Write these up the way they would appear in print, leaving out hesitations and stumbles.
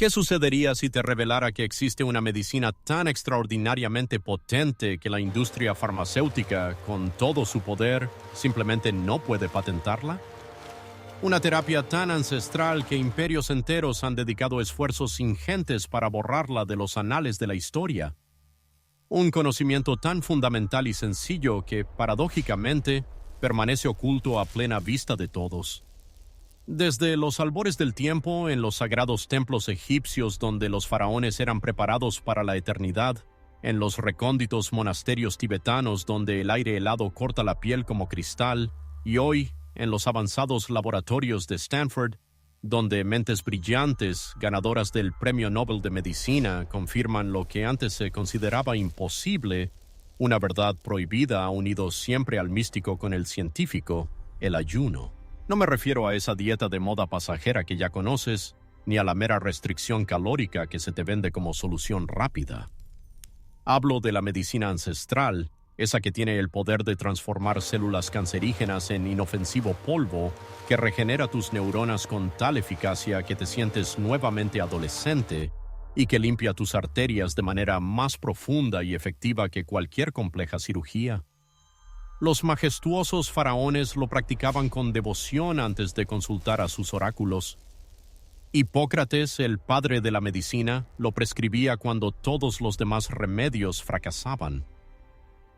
¿Qué sucedería si te revelara que existe una medicina tan extraordinariamente potente que la industria farmacéutica, con todo su poder, simplemente no puede patentarla? Una terapia tan ancestral que imperios enteros han dedicado esfuerzos ingentes para borrarla de los anales de la historia. Un conocimiento tan fundamental y sencillo que, paradójicamente, permanece oculto a plena vista de todos. Desde los albores del tiempo, en los sagrados templos egipcios donde los faraones eran preparados para la eternidad, en los recónditos monasterios tibetanos donde el aire helado corta la piel como cristal, y hoy, en los avanzados laboratorios de Stanford, donde mentes brillantes, ganadoras del Premio Nobel de Medicina, confirman lo que antes se consideraba imposible, una verdad prohibida ha unido siempre al místico con el científico, el ayuno. No me refiero a esa dieta de moda pasajera que ya conoces, ni a la mera restricción calórica que se te vende como solución rápida. Hablo de la medicina ancestral, esa que tiene el poder de transformar células cancerígenas en inofensivo polvo que regenera tus neuronas con tal eficacia que te sientes nuevamente adolescente y que limpia tus arterias de manera más profunda y efectiva que cualquier compleja cirugía. Los majestuosos faraones lo practicaban con devoción antes de consultar a sus oráculos. Hipócrates, el padre de la medicina, lo prescribía cuando todos los demás remedios fracasaban.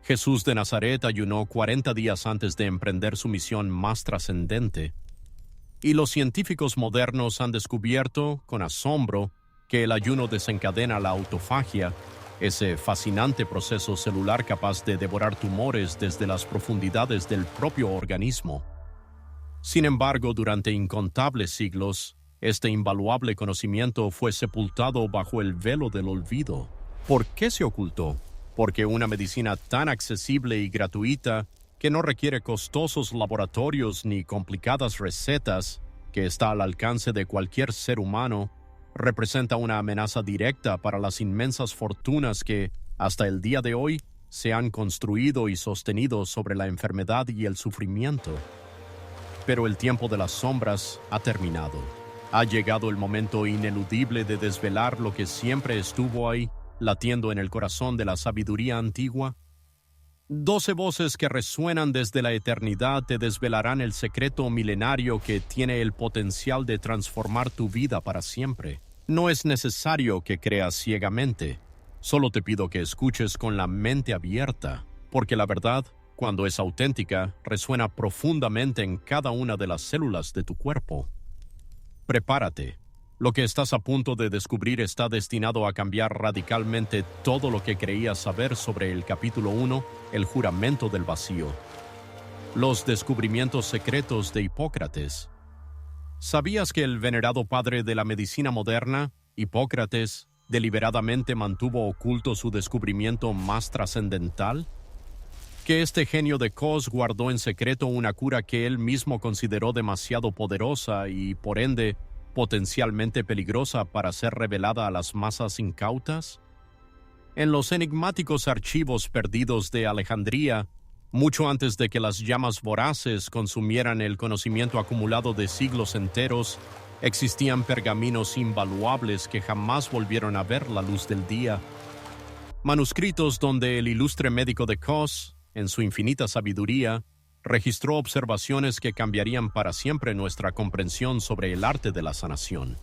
Jesús de Nazaret ayunó 40 días antes de emprender su misión más trascendente. Y los científicos modernos han descubierto, con asombro, que el ayuno desencadena la autofagia, ese fascinante proceso celular capaz de devorar tumores desde las profundidades del propio organismo. Sin embargo, durante incontables siglos, este invaluable conocimiento fue sepultado bajo el velo del olvido. ¿Por qué se ocultó? Porque una medicina tan accesible y gratuita, que no requiere costosos laboratorios ni complicadas recetas, que está al alcance de cualquier ser humano, representa una amenaza directa para las inmensas fortunas que, hasta el día de hoy, se han construido y sostenido sobre la enfermedad y el sufrimiento. Pero el tiempo de las sombras ha terminado. Ha llegado el momento ineludible de desvelar lo que siempre estuvo ahí, latiendo en el corazón de la sabiduría antigua. 12 voces que resuenan desde la eternidad te desvelarán el secreto milenario que tiene el potencial de transformar tu vida para siempre. No es necesario que creas ciegamente. Solo te pido que escuches con la mente abierta, porque la verdad, cuando es auténtica, resuena profundamente en cada una de las células de tu cuerpo. Prepárate. Lo que estás a punto de descubrir está destinado a cambiar radicalmente todo lo que creías saber sobre el capítulo 1, el juramento del vacío. Los descubrimientos secretos de Hipócrates. ¿Sabías que el venerado padre de la medicina moderna, Hipócrates, deliberadamente mantuvo oculto su descubrimiento más trascendental? Que este genio de Cos guardó en secreto una cura que él mismo consideró demasiado poderosa y, por ende, potencialmente peligrosa para ser revelada a las masas incautas? En los enigmáticos archivos perdidos de Alejandría, mucho antes de que las llamas voraces consumieran el conocimiento acumulado de siglos enteros, existían pergaminos invaluables que jamás volvieron a ver la luz del día. Manuscritos donde el ilustre médico de Cos, en su infinita sabiduría, registró observaciones que cambiarían para siempre nuestra comprensión sobre el arte de la sanación.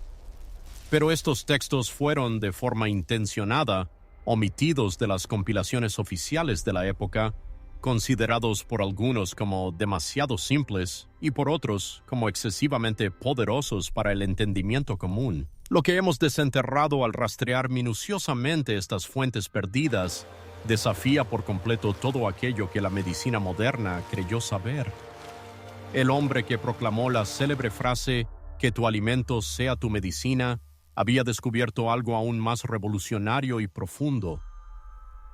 Pero estos textos fueron, de forma intencionada, omitidos de las compilaciones oficiales de la época, considerados por algunos como demasiado simples y por otros como excesivamente poderosos para el entendimiento común. Lo que hemos desenterrado al rastrear minuciosamente estas fuentes perdidas desafía por completo todo aquello que la medicina moderna creyó saber. El hombre que proclamó la célebre frase «que tu alimento sea tu medicina» había descubierto algo aún más revolucionario y profundo,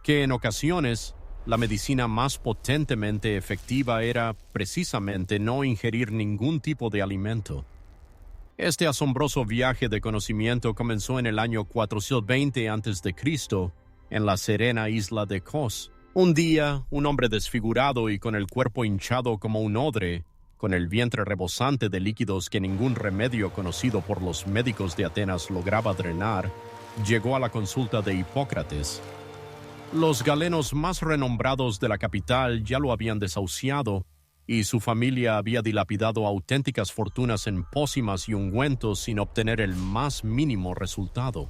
que en ocasiones la medicina más potentemente efectiva era, precisamente, no ingerir ningún tipo de alimento. Este asombroso viaje de conocimiento comenzó en el año 420 a.C., en la serena isla de Kos. Un día, un hombre desfigurado y con el cuerpo hinchado como un odre con el vientre rebosante de líquidos que ningún remedio conocido por los médicos de Atenas lograba drenar, llegó a la consulta de Hipócrates. Los galenos más renombrados de la capital ya lo habían desahuciado, y su familia había dilapidado auténticas fortunas en pócimas y ungüentos sin obtener el más mínimo resultado.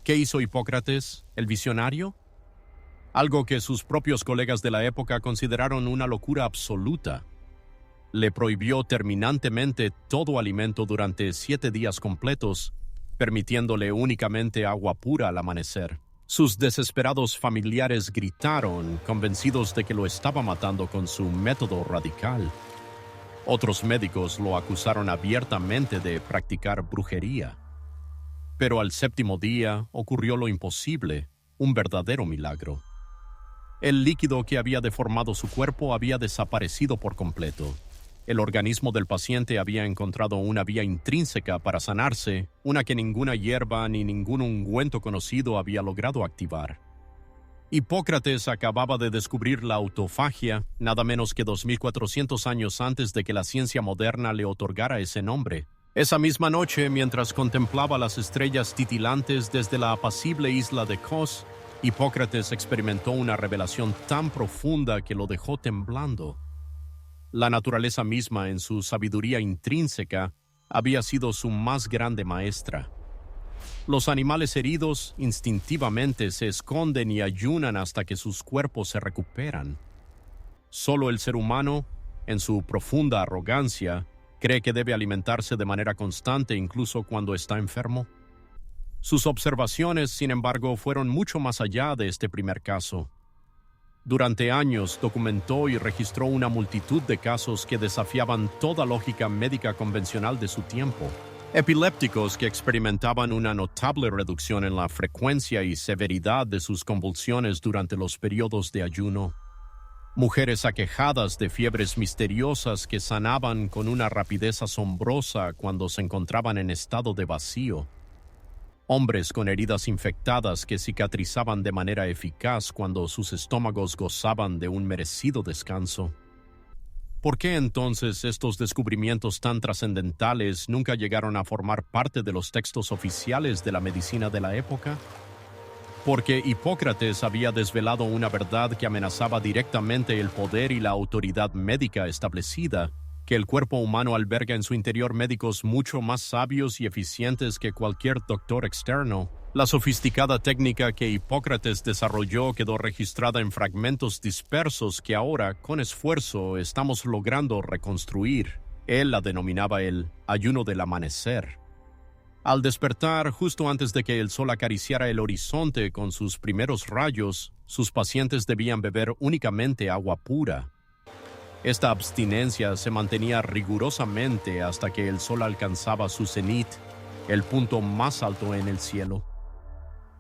¿Qué hizo Hipócrates, el visionario? Algo que sus propios colegas de la época consideraron una locura absoluta. Le prohibió terminantemente todo alimento durante 7 días completos, permitiéndole únicamente agua pura al amanecer. Sus desesperados familiares gritaron, convencidos de que lo estaba matando con su método radical. Otros médicos lo acusaron abiertamente de practicar brujería. Pero al 7º día ocurrió lo imposible, un verdadero milagro. El líquido que había deformado su cuerpo había desaparecido por completo. El organismo del paciente había encontrado una vía intrínseca para sanarse, una que ninguna hierba ni ningún ungüento conocido había logrado activar. Hipócrates acababa de descubrir la autofagia, nada menos que 2400 años antes de que la ciencia moderna le otorgara ese nombre. Esa misma noche, mientras contemplaba las estrellas titilantes desde la apacible isla de Kos, Hipócrates experimentó una revelación tan profunda que lo dejó temblando. La naturaleza misma, en su sabiduría intrínseca, había sido su más grande maestra. Los animales heridos instintivamente se esconden y ayunan hasta que sus cuerpos se recuperan. Solo el ser humano, en su profunda arrogancia, cree que debe alimentarse de manera constante incluso cuando está enfermo. Sus observaciones, sin embargo, fueron mucho más allá de este primer caso. Durante años documentó y registró una multitud de casos que desafiaban toda lógica médica convencional de su tiempo. Epilépticos que experimentaban una notable reducción en la frecuencia y severidad de sus convulsiones durante los periodos de ayuno. Mujeres aquejadas de fiebres misteriosas que sanaban con una rapidez asombrosa cuando se encontraban en estado de vacío. Hombres con heridas infectadas que cicatrizaban de manera eficaz cuando sus estómagos gozaban de un merecido descanso. ¿Por qué entonces estos descubrimientos tan trascendentales nunca llegaron a formar parte de los textos oficiales de la medicina de la época? Porque Hipócrates había desvelado una verdad que amenazaba directamente el poder y la autoridad médica establecida, que el cuerpo humano alberga en su interior médicos mucho más sabios y eficientes que cualquier doctor externo. La sofisticada técnica que Hipócrates desarrolló quedó registrada en fragmentos dispersos que ahora, con esfuerzo, estamos logrando reconstruir. Él la denominaba el ayuno del amanecer. Al despertar, justo antes de que el sol acariciara el horizonte con sus primeros rayos, sus pacientes debían beber únicamente agua pura. Esta abstinencia se mantenía rigurosamente hasta que el sol alcanzaba su cenit, el punto más alto en el cielo.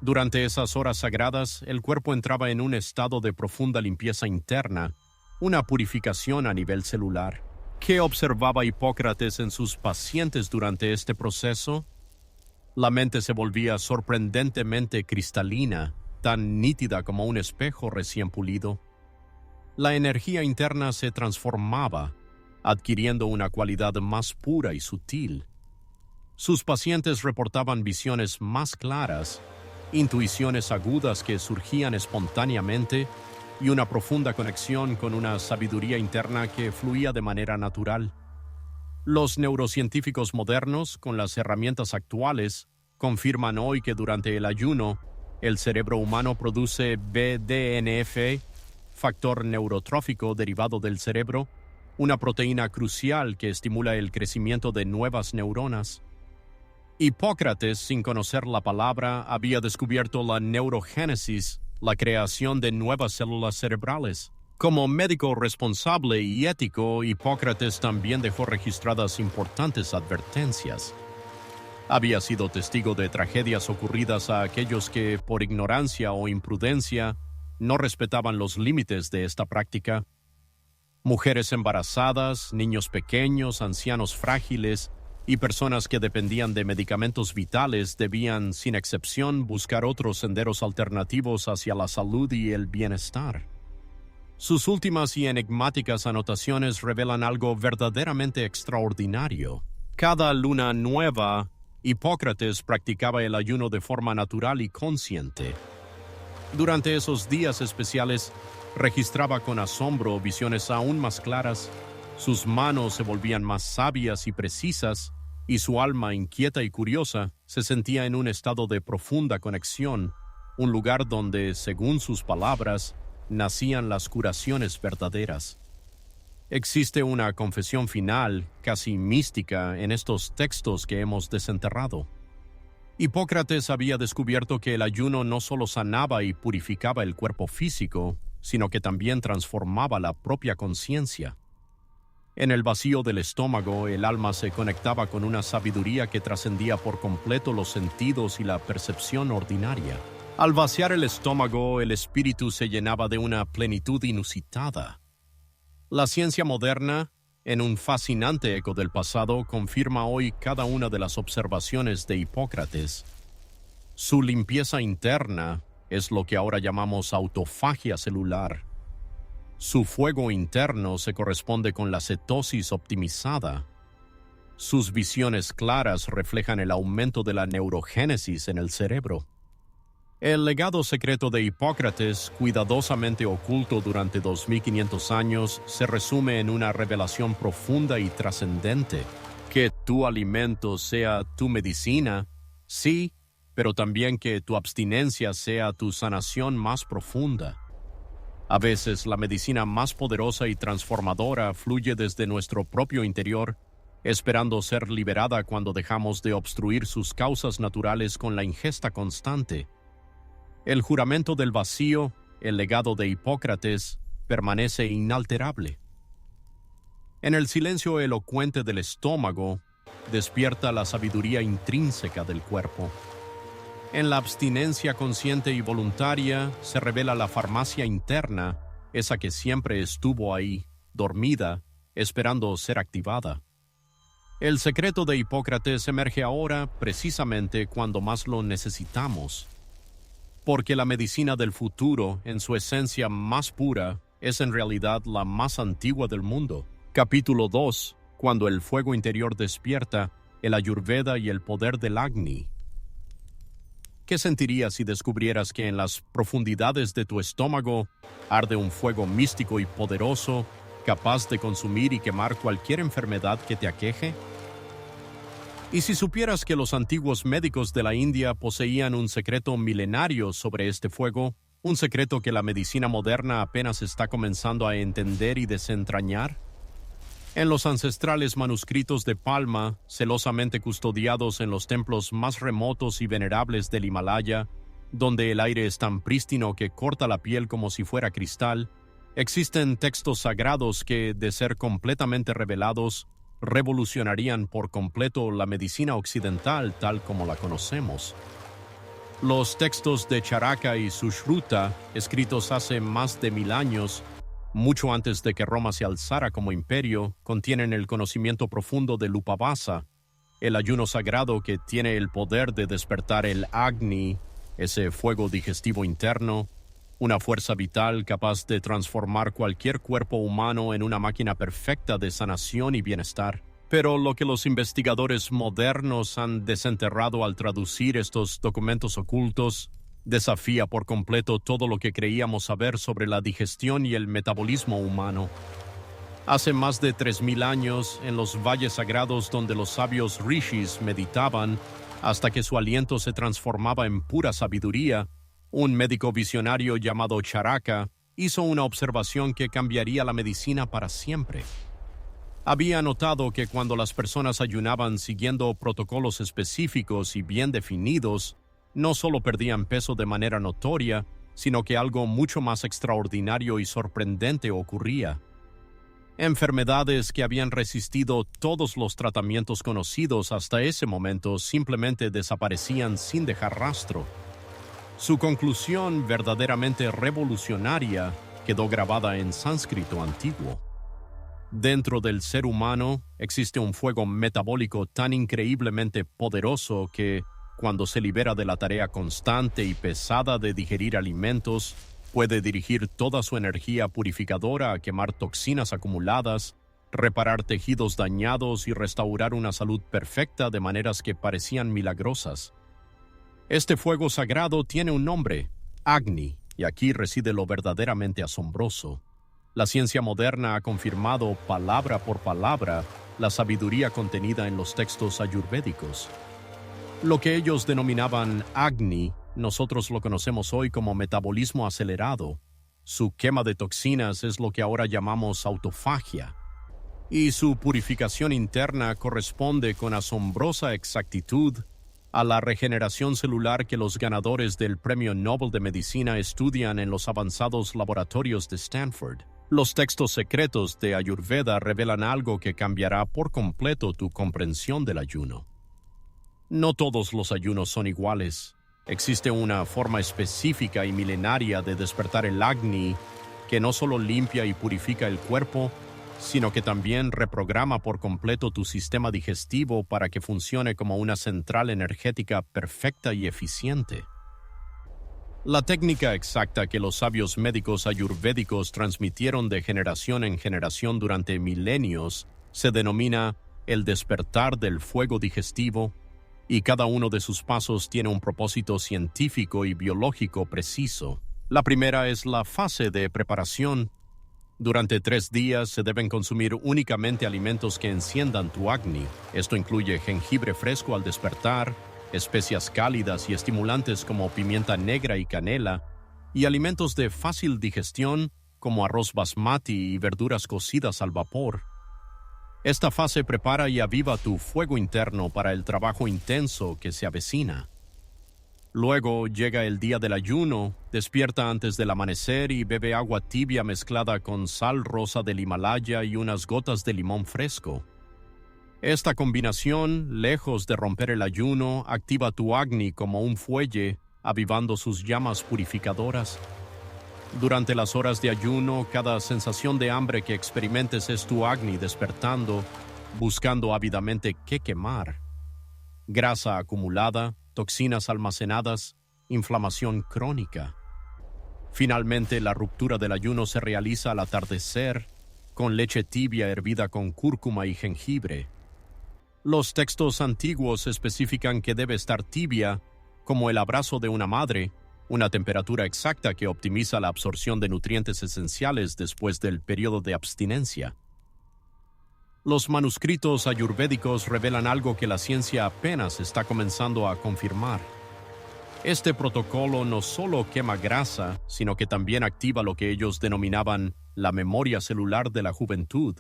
Durante esas horas sagradas, el cuerpo entraba en un estado de profunda limpieza interna, una purificación a nivel celular. ¿Qué observaba Hipócrates en sus pacientes durante este proceso? La mente se volvía sorprendentemente cristalina, tan nítida como un espejo recién pulido. La energía interna se transformaba, adquiriendo una cualidad más pura y sutil. Sus pacientes reportaban visiones más claras, intuiciones agudas que surgían espontáneamente y una profunda conexión con una sabiduría interna que fluía de manera natural. Los neurocientíficos modernos, con las herramientas actuales, confirman hoy que durante el ayuno, el cerebro humano produce BDNF, factor neurotrófico derivado del cerebro, una proteína crucial que estimula el crecimiento de nuevas neuronas. Hipócrates, sin conocer la palabra, había descubierto la neurogénesis, la creación de nuevas células cerebrales. Como médico responsable y ético, Hipócrates también dejó registradas importantes advertencias. Había sido testigo de tragedias ocurridas a aquellos que, por ignorancia o imprudencia, no respetaban los límites de esta práctica. Mujeres embarazadas, niños pequeños, ancianos frágiles y personas que dependían de medicamentos vitales debían, sin excepción, buscar otros senderos alternativos hacia la salud y el bienestar. Sus últimas y enigmáticas anotaciones revelan algo verdaderamente extraordinario. Cada luna nueva, Hipócrates practicaba el ayuno de forma natural y consciente. Durante esos días especiales, registraba con asombro visiones aún más claras, sus manos se volvían más sabias y precisas, y su alma, inquieta y curiosa, se sentía en un estado de profunda conexión, un lugar donde, según sus palabras, nacían las curaciones verdaderas. Existe una confesión final, casi mística, en estos textos que hemos desenterrado. Hipócrates había descubierto que el ayuno no solo sanaba y purificaba el cuerpo físico, sino que también transformaba la propia conciencia. En el vacío del estómago, el alma se conectaba con una sabiduría que trascendía por completo los sentidos y la percepción ordinaria. Al vaciar el estómago, el espíritu se llenaba de una plenitud inusitada. La ciencia moderna, en un fascinante eco del pasado, confirma hoy cada una de las observaciones de Hipócrates. Su limpieza interna es lo que ahora llamamos autofagia celular. Su fuego interno se corresponde con la cetosis optimizada. Sus visiones claras reflejan el aumento de la neurogénesis en el cerebro. El legado secreto de Hipócrates, cuidadosamente oculto durante 2500 años, se resume en una revelación profunda y trascendente. Que tu alimento sea tu medicina, sí, pero también que tu abstinencia sea tu sanación más profunda. A veces la medicina más poderosa y transformadora fluye desde nuestro propio interior, esperando ser liberada cuando dejamos de obstruir sus causas naturales con la ingesta constante. El juramento del vacío, el legado de Hipócrates, permanece inalterable. En el silencio elocuente del estómago, despierta la sabiduría intrínseca del cuerpo. En la abstinencia consciente y voluntaria se revela la farmacia interna, esa que siempre estuvo ahí, dormida, esperando ser activada. El secreto de Hipócrates emerge ahora precisamente cuando más lo necesitamos. Porque la medicina del futuro, en su esencia más pura, es en realidad la más antigua del mundo. Capítulo 2. Cuando el fuego interior despierta, el Ayurveda y el poder del Agni. ¿Qué sentirías si descubrieras que en las profundidades de tu estómago arde un fuego místico y poderoso, capaz de consumir y quemar cualquier enfermedad que te aqueje? ¿Y si supieras que los antiguos médicos de la India poseían un secreto milenario sobre este fuego, un secreto que la medicina moderna apenas está comenzando a entender y desentrañar? En los ancestrales manuscritos de Palma, celosamente custodiados en los templos más remotos y venerables del Himalaya, donde el aire es tan prístino que corta la piel como si fuera cristal, existen textos sagrados que, de ser completamente revelados, revolucionarían por completo la medicina occidental tal como la conocemos. Los textos de Charaka y Sushruta, escritos hace más de 1000 años, mucho antes de que Roma se alzara como imperio, contienen el conocimiento profundo del Upavasa, el ayuno sagrado que tiene el poder de despertar el Agni, ese fuego digestivo interno, una fuerza vital capaz de transformar cualquier cuerpo humano en una máquina perfecta de sanación y bienestar. Pero lo que los investigadores modernos han desenterrado al traducir estos documentos ocultos desafía por completo todo lo que creíamos saber sobre la digestión y el metabolismo humano. Hace más de 3000 años, en los valles sagrados donde los sabios rishis meditaban hasta que su aliento se transformaba en pura sabiduría, un médico visionario llamado Charaka hizo una observación que cambiaría la medicina para siempre. Había notado que cuando las personas ayunaban siguiendo protocolos específicos y bien definidos, no solo perdían peso de manera notoria, sino que algo mucho más extraordinario y sorprendente ocurría. Enfermedades que habían resistido todos los tratamientos conocidos hasta ese momento simplemente desaparecían sin dejar rastro. Su conclusión, verdaderamente revolucionaria, quedó grabada en sánscrito antiguo. Dentro del ser humano existe un fuego metabólico tan increíblemente poderoso que, cuando se libera de la tarea constante y pesada de digerir alimentos, Puede dirigir toda su energía purificadora a quemar toxinas acumuladas, reparar tejidos dañados y restaurar una salud perfecta de maneras que parecían milagrosas. Este fuego sagrado tiene un nombre, Agni, y aquí reside lo verdaderamente asombroso. La ciencia moderna ha confirmado palabra por palabra la sabiduría contenida en los textos ayurvédicos. Lo que ellos denominaban Agni, nosotros lo conocemos hoy como metabolismo acelerado. Su quema de toxinas es lo que ahora llamamos autofagia. Y su purificación interna corresponde con asombrosa exactitud a la regeneración celular que los ganadores del Premio Nobel de Medicina estudian en los avanzados laboratorios de Stanford. Los textos secretos de Ayurveda revelan algo que cambiará por completo tu comprensión del ayuno. No todos los ayunos son iguales. Existe una forma específica y milenaria de despertar el Agni que no solo limpia y purifica el cuerpo, sino que también reprograma por completo tu sistema digestivo para que funcione como una central energética perfecta y eficiente. La técnica exacta que los sabios médicos ayurvédicos transmitieron de generación en generación durante milenios se denomina el despertar del fuego digestivo, y cada uno de sus pasos tiene un propósito científico y biológico preciso. La primera es la fase de preparación. Durante 3 días se deben consumir únicamente alimentos que enciendan tu Agni. Esto incluye jengibre fresco al despertar, especias cálidas y estimulantes como pimienta negra y canela, y alimentos de fácil digestión como arroz basmati y verduras cocidas al vapor. Esta fase prepara y aviva tu fuego interno para el trabajo intenso que se avecina. Luego llega el día del ayuno, despierta antes del amanecer y bebe agua tibia mezclada con sal rosa del Himalaya y unas gotas de limón fresco. Esta combinación, lejos de romper el ayuno, activa tu Agni como un fuelle, avivando sus llamas purificadoras. Durante las horas de ayuno, cada sensación de hambre que experimentes es tu Agni despertando, buscando ávidamente qué quemar. Grasa acumulada, toxinas almacenadas, inflamación crónica. Finalmente, la ruptura del ayuno se realiza al atardecer, con leche tibia hervida con cúrcuma y jengibre. Los textos antiguos especifican que debe estar tibia, como el abrazo de una madre, una temperatura exacta que optimiza la absorción de nutrientes esenciales después del periodo de abstinencia. Los manuscritos ayurvédicos revelan algo que la ciencia apenas está comenzando a confirmar. Este protocolo no solo quema grasa, sino que también activa lo que ellos denominaban la memoria celular de la juventud.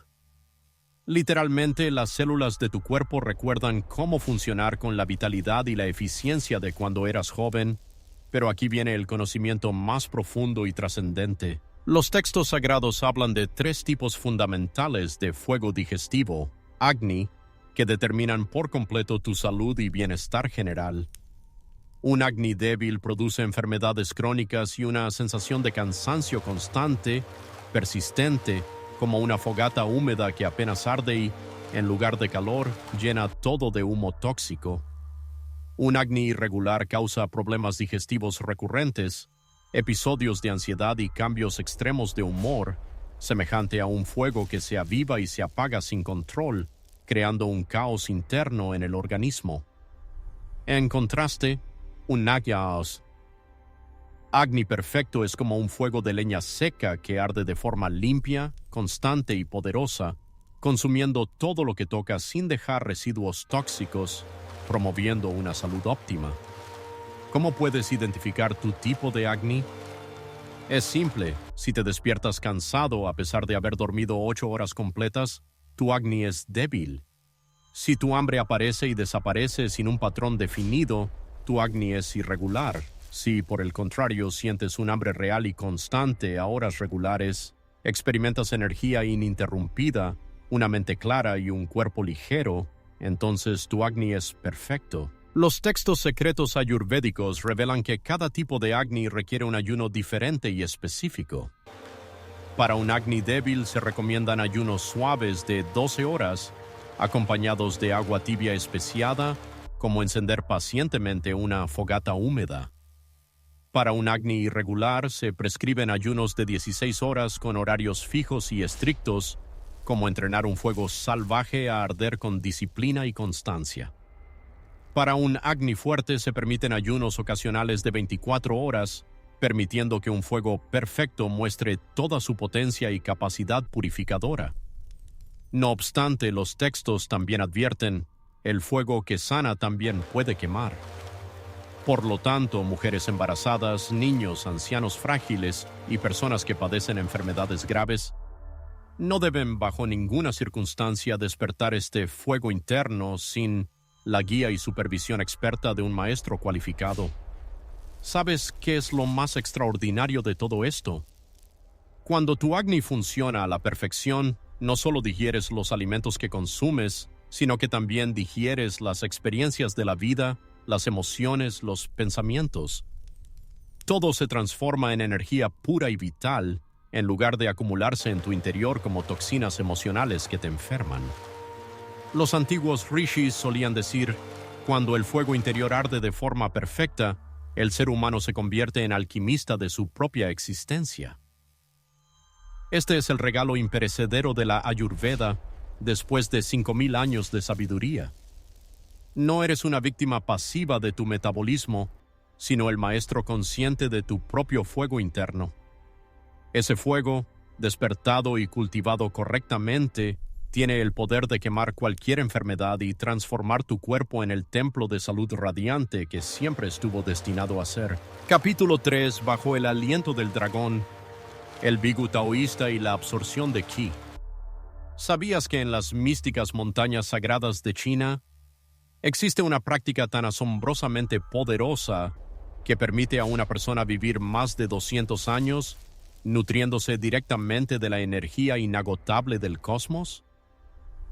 Literalmente, las células de tu cuerpo recuerdan cómo funcionar con la vitalidad y la eficiencia de cuando eras joven, pero aquí viene el conocimiento más profundo y trascendente. Los textos sagrados hablan de 3 tipos fundamentales de fuego digestivo, Agni, que determinan por completo tu salud y bienestar general. Un Agni débil produce enfermedades crónicas y una sensación de cansancio constante, persistente, como una fogata húmeda que apenas arde y, en lugar de calor, llena todo de humo tóxico. Un Agni irregular causa problemas digestivos recurrentes, episodios de ansiedad y cambios extremos de humor, semejante a un fuego que se aviva y se apaga sin control, creando un caos interno en el organismo. En contraste, un Nagyas Agni perfecto es como un fuego de leña seca que arde de forma limpia, constante y poderosa, consumiendo todo lo que toca sin dejar residuos tóxicos, promoviendo una salud óptima. ¿Cómo puedes identificar tu tipo de Agni? Es simple. Si te despiertas cansado a pesar de haber dormido 8 horas completas, tu Agni es débil. Si tu hambre aparece y desaparece sin un patrón definido, tu Agni es irregular. Si, por el contrario, sientes un hambre real y constante a horas regulares, experimentas energía ininterrumpida, una mente clara y un cuerpo ligero, entonces tu Agni es perfecto. Los textos secretos ayurvédicos revelan que cada tipo de Agni requiere un ayuno diferente y específico. Para un Agni débil se recomiendan ayunos suaves de 12 horas, acompañados de agua tibia especiada, como encender pacientemente una fogata húmeda. Para un Agni irregular se prescriben ayunos de 16 horas con horarios fijos y estrictos, como entrenar un fuego salvaje a arder con disciplina y constancia. Para un Agni fuerte se permiten ayunos ocasionales de 24 horas, permitiendo que un fuego perfecto muestre toda su potencia y capacidad purificadora. No obstante, los textos también advierten, el fuego que sana también puede quemar. Por lo tanto, mujeres embarazadas, niños, ancianos frágiles y personas que padecen enfermedades graves no deben bajo ninguna circunstancia despertar este fuego interno sin la guía y supervisión experta de un maestro cualificado. ¿Sabes qué es lo más extraordinario de todo esto? Cuando tu Agni funciona a la perfección, no solo digieres los alimentos que consumes, sino que también digieres las experiencias de la vida, las emociones, los pensamientos. Todo se transforma en energía pura y vital, en lugar de acumularse en tu interior como toxinas emocionales que te enferman. Los antiguos rishis solían decir, cuando el fuego interior arde de forma perfecta, el ser humano se convierte en alquimista de su propia existencia. Este es el regalo imperecedero de la Ayurveda después de 5,000 años de sabiduría. No eres una víctima pasiva de tu metabolismo, sino el maestro consciente de tu propio fuego interno. Ese fuego, despertado y cultivado correctamente, tiene el poder de quemar cualquier enfermedad y transformar tu cuerpo en el templo de salud radiante que siempre estuvo destinado a ser. Capítulo 3. Bajo el aliento del dragón, el Bigu taoísta y la absorción de Qi. ¿Sabías que en las místicas montañas sagradas de China existe una práctica tan asombrosamente poderosa que permite a una persona vivir más de 200 años nutriéndose directamente de la energía inagotable del cosmos?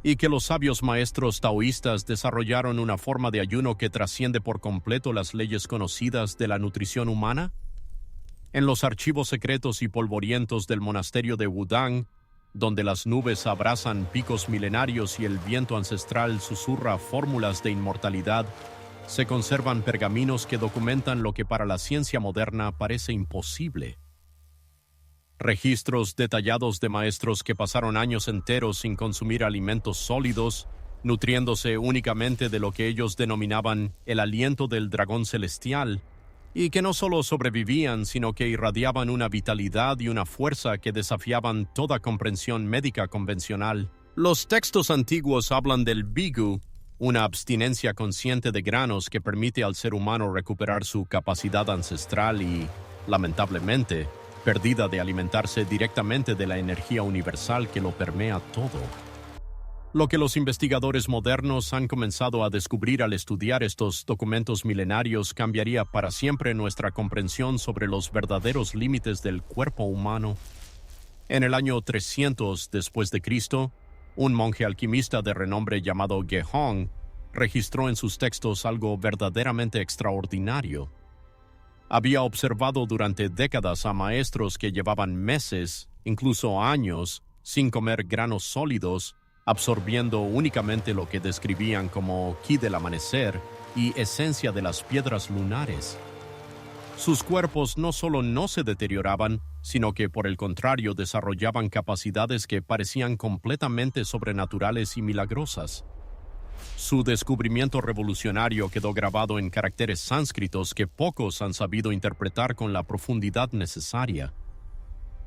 Y que los sabios maestros taoístas desarrollaron una forma de ayuno que trasciende por completo las leyes conocidas de la nutrición humana? En los archivos secretos y polvorientos del monasterio de Wudang, donde las nubes abrazan picos milenarios y el viento ancestral susurra fórmulas de inmortalidad, se conservan pergaminos que documentan lo que para la ciencia moderna parece imposible. Registros detallados de maestros que pasaron años enteros sin consumir alimentos sólidos, nutriéndose únicamente de lo que ellos denominaban el aliento del dragón celestial, y que no solo sobrevivían, sino que irradiaban una vitalidad y una fuerza que desafiaban toda comprensión médica convencional. Los textos antiguos hablan del Bigu, una abstinencia consciente de granos que permite al ser humano recuperar su capacidad ancestral y, lamentablemente, perdida de alimentarse directamente de la energía universal que lo permea todo. Lo que los investigadores modernos han comenzado a descubrir al estudiar estos documentos milenarios cambiaría para siempre nuestra comprensión sobre los verdaderos límites del cuerpo humano. En el año 300 después de Cristo, un monje alquimista de renombre llamado Ge Hong registró en sus textos algo verdaderamente extraordinario. Había observado durante décadas a maestros que llevaban meses, incluso años, sin comer granos sólidos, absorbiendo únicamente lo que describían como Qi del amanecer y esencia de las piedras lunares. Sus cuerpos no solo no se deterioraban, sino que por el contrario desarrollaban capacidades que parecían completamente sobrenaturales y milagrosas. Su descubrimiento revolucionario quedó grabado en caracteres sánscritos que pocos han sabido interpretar con la profundidad necesaria.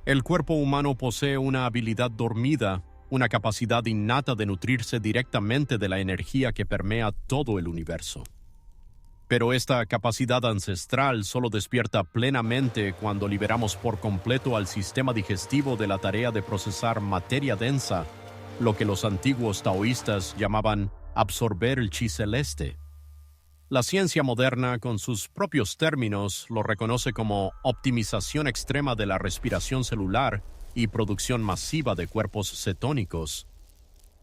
El cuerpo humano posee una habilidad dormida, una capacidad innata de nutrirse directamente de la energía que permea todo el universo. Pero esta capacidad ancestral solo despierta plenamente cuando liberamos por completo al sistema digestivo de la tarea de procesar materia densa, lo que los antiguos taoístas llamaban absorber el chi celeste. La ciencia moderna, con sus propios términos, lo reconoce como optimización extrema de la respiración celular y producción masiva de cuerpos cetónicos.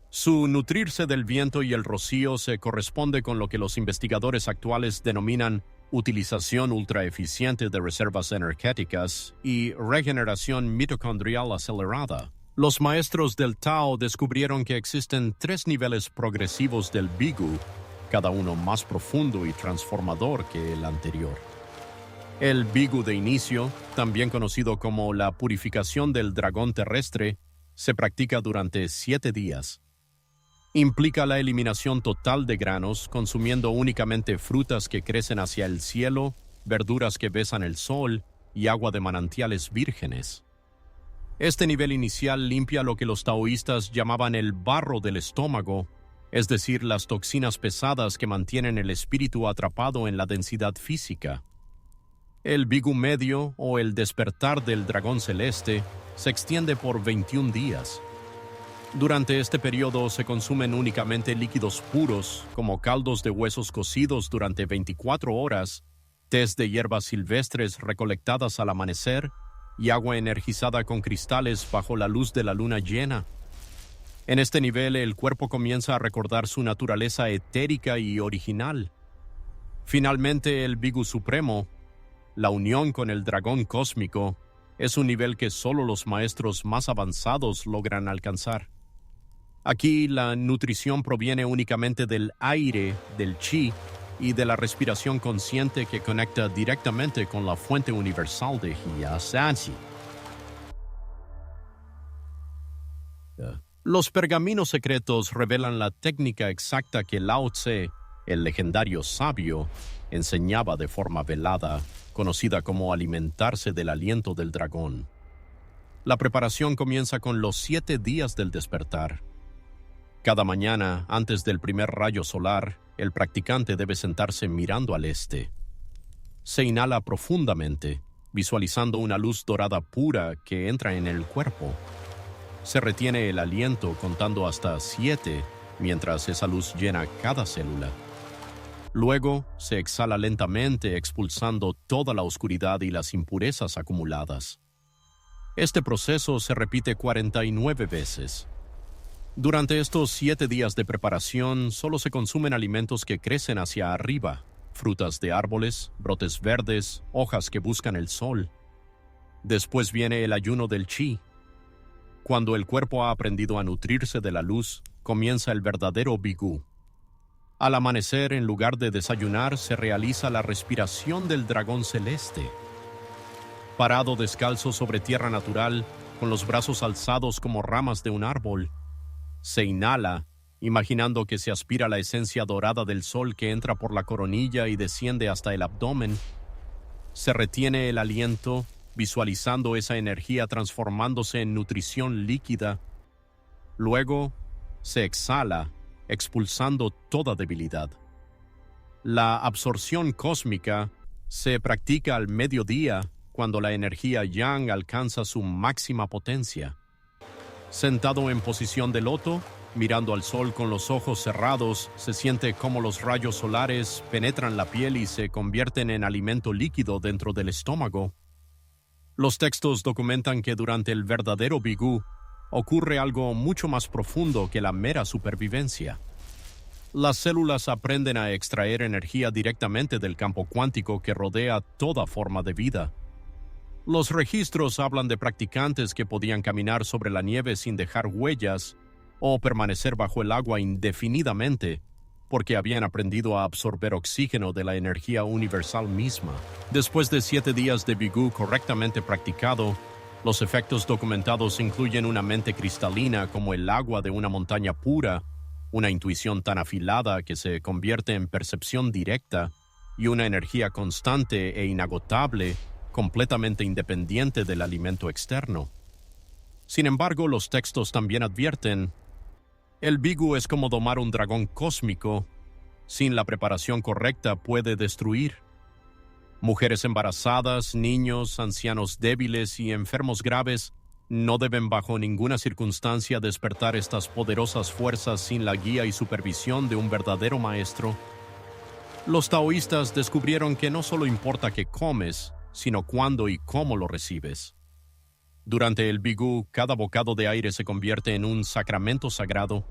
Su nutrirse del viento y el rocío se corresponde con lo que los investigadores actuales denominan utilización ultraeficiente de reservas energéticas y regeneración mitocondrial acelerada. Los maestros del Tao descubrieron que existen 3 niveles progresivos del Bigu, cada uno más profundo y transformador que el anterior. El Bigu de inicio, también conocido como la purificación del dragón terrestre, se practica durante 7 días. Implica la eliminación total de granos, consumiendo únicamente frutas que crecen hacia el cielo, verduras que besan el sol y agua de manantiales vírgenes. Este nivel inicial limpia lo que los taoístas llamaban el barro del estómago, es decir, las toxinas pesadas que mantienen el espíritu atrapado en la densidad física. El Bigu medio, o el despertar del dragón celeste, se extiende por 21 días. Durante este periodo se consumen únicamente líquidos puros, como caldos de huesos cocidos durante 24 horas, tés de hierbas silvestres recolectadas al amanecer y agua energizada con cristales bajo la luz de la luna llena. En este nivel, el cuerpo comienza a recordar su naturaleza etérica y original. Finalmente, el Bigu supremo, la unión con el dragón cósmico, es un nivel que solo los maestros más avanzados logran alcanzar. Aquí la nutrición proviene únicamente del aire, del chi y de la respiración consciente que conecta directamente con la fuente universal de Hyasansi. Los pergaminos secretos revelan la técnica exacta que Lao Tse, el legendario sabio, enseñaba de forma velada, conocida como alimentarse del aliento del dragón. La preparación comienza con los 7 días del despertar. Cada mañana, antes del primer rayo solar, el practicante debe sentarse mirando al este. Se inhala profundamente, visualizando una luz dorada pura que entra en el cuerpo. Se retiene el aliento contando hasta 7, mientras esa luz llena cada célula. Luego, se exhala lentamente expulsando toda la oscuridad y las impurezas acumuladas. Este proceso se repite 49 veces. Durante estos 7 días de preparación, solo se consumen alimentos que crecen hacia arriba, frutas de árboles, brotes verdes, hojas que buscan el sol. Después viene el ayuno del chi. Cuando el cuerpo ha aprendido a nutrirse de la luz, comienza el verdadero Bigu. Al amanecer, en lugar de desayunar, se realiza la respiración del dragón celeste. Parado descalzo sobre tierra natural, con los brazos alzados como ramas de un árbol, se inhala, imaginando que se aspira la esencia dorada del sol que entra por la coronilla y desciende hasta el abdomen. Se retiene el aliento, visualizando esa energía transformándose en nutrición líquida. Luego, se exhala, expulsando toda debilidad. La absorción cósmica se practica al mediodía, cuando la energía yang alcanza su máxima potencia. Sentado en posición de loto, mirando al sol con los ojos cerrados, se siente cómo los rayos solares penetran la piel y se convierten en alimento líquido dentro del estómago. Los textos documentan que durante el verdadero Bigu ocurre algo mucho más profundo que la mera supervivencia. Las células aprenden a extraer energía directamente del campo cuántico que rodea toda forma de vida. Los registros hablan de practicantes que podían caminar sobre la nieve sin dejar huellas o permanecer bajo el agua indefinidamente, porque habían aprendido a absorber oxígeno de la energía universal misma. Después de 7 días de Bigu correctamente practicado, los efectos documentados incluyen una mente cristalina como el agua de una montaña pura, una intuición tan afilada que se convierte en percepción directa y una energía constante e inagotable, completamente independiente del alimento externo. Sin embargo, los textos también advierten: el Bigu es como domar un dragón cósmico. Sin la preparación correcta puede destruir. Mujeres embarazadas, niños, ancianos débiles y enfermos graves no deben bajo ninguna circunstancia despertar estas poderosas fuerzas sin la guía y supervisión de un verdadero maestro. Los taoístas descubrieron que no solo importa qué comes, sino cuándo y cómo lo recibes. Durante el Bigu, cada bocado de aire se convierte en un sacramento sagrado.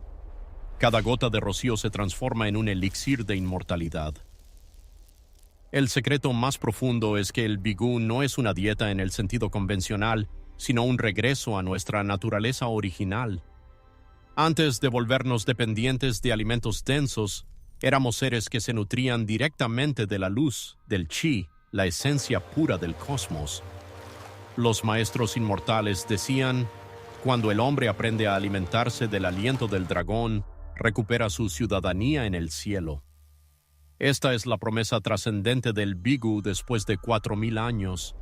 Cada gota de rocío se transforma en un elixir de inmortalidad. El secreto más profundo es que el Bigu no es una dieta en el sentido convencional, sino un regreso a nuestra naturaleza original. Antes de volvernos dependientes de alimentos densos, éramos seres que se nutrían directamente de la luz, del chi la esencia pura del cosmos. Los maestros inmortales decían, cuando el hombre aprende a alimentarse del aliento del dragón, recupera su ciudadanía en el cielo. Esta es la promesa trascendente del Bigu después de 4000 años.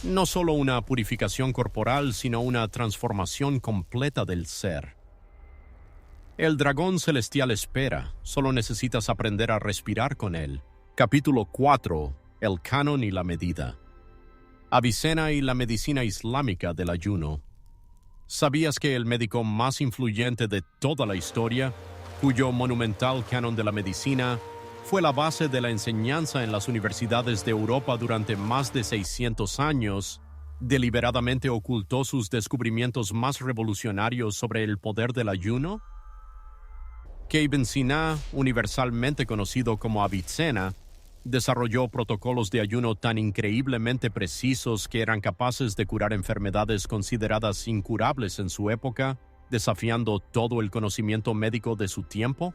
No solo una purificación corporal, sino una transformación completa del ser. El dragón celestial espera, solo necesitas aprender a respirar con él. Capítulo 4. El canon y la medida. Avicena y la medicina islámica del ayuno. ¿Sabías que el médico más influyente de toda la historia, cuyo monumental canon de la medicina fue la base de la enseñanza en las universidades de Europa durante más de 600 años, deliberadamente ocultó sus descubrimientos más revolucionarios sobre el poder del ayuno? Que Ibn Sina, universalmente conocido como Avicena, desarrolló protocolos de ayuno tan increíblemente precisos que eran capaces de curar enfermedades consideradas incurables en su época, desafiando todo el conocimiento médico de su tiempo.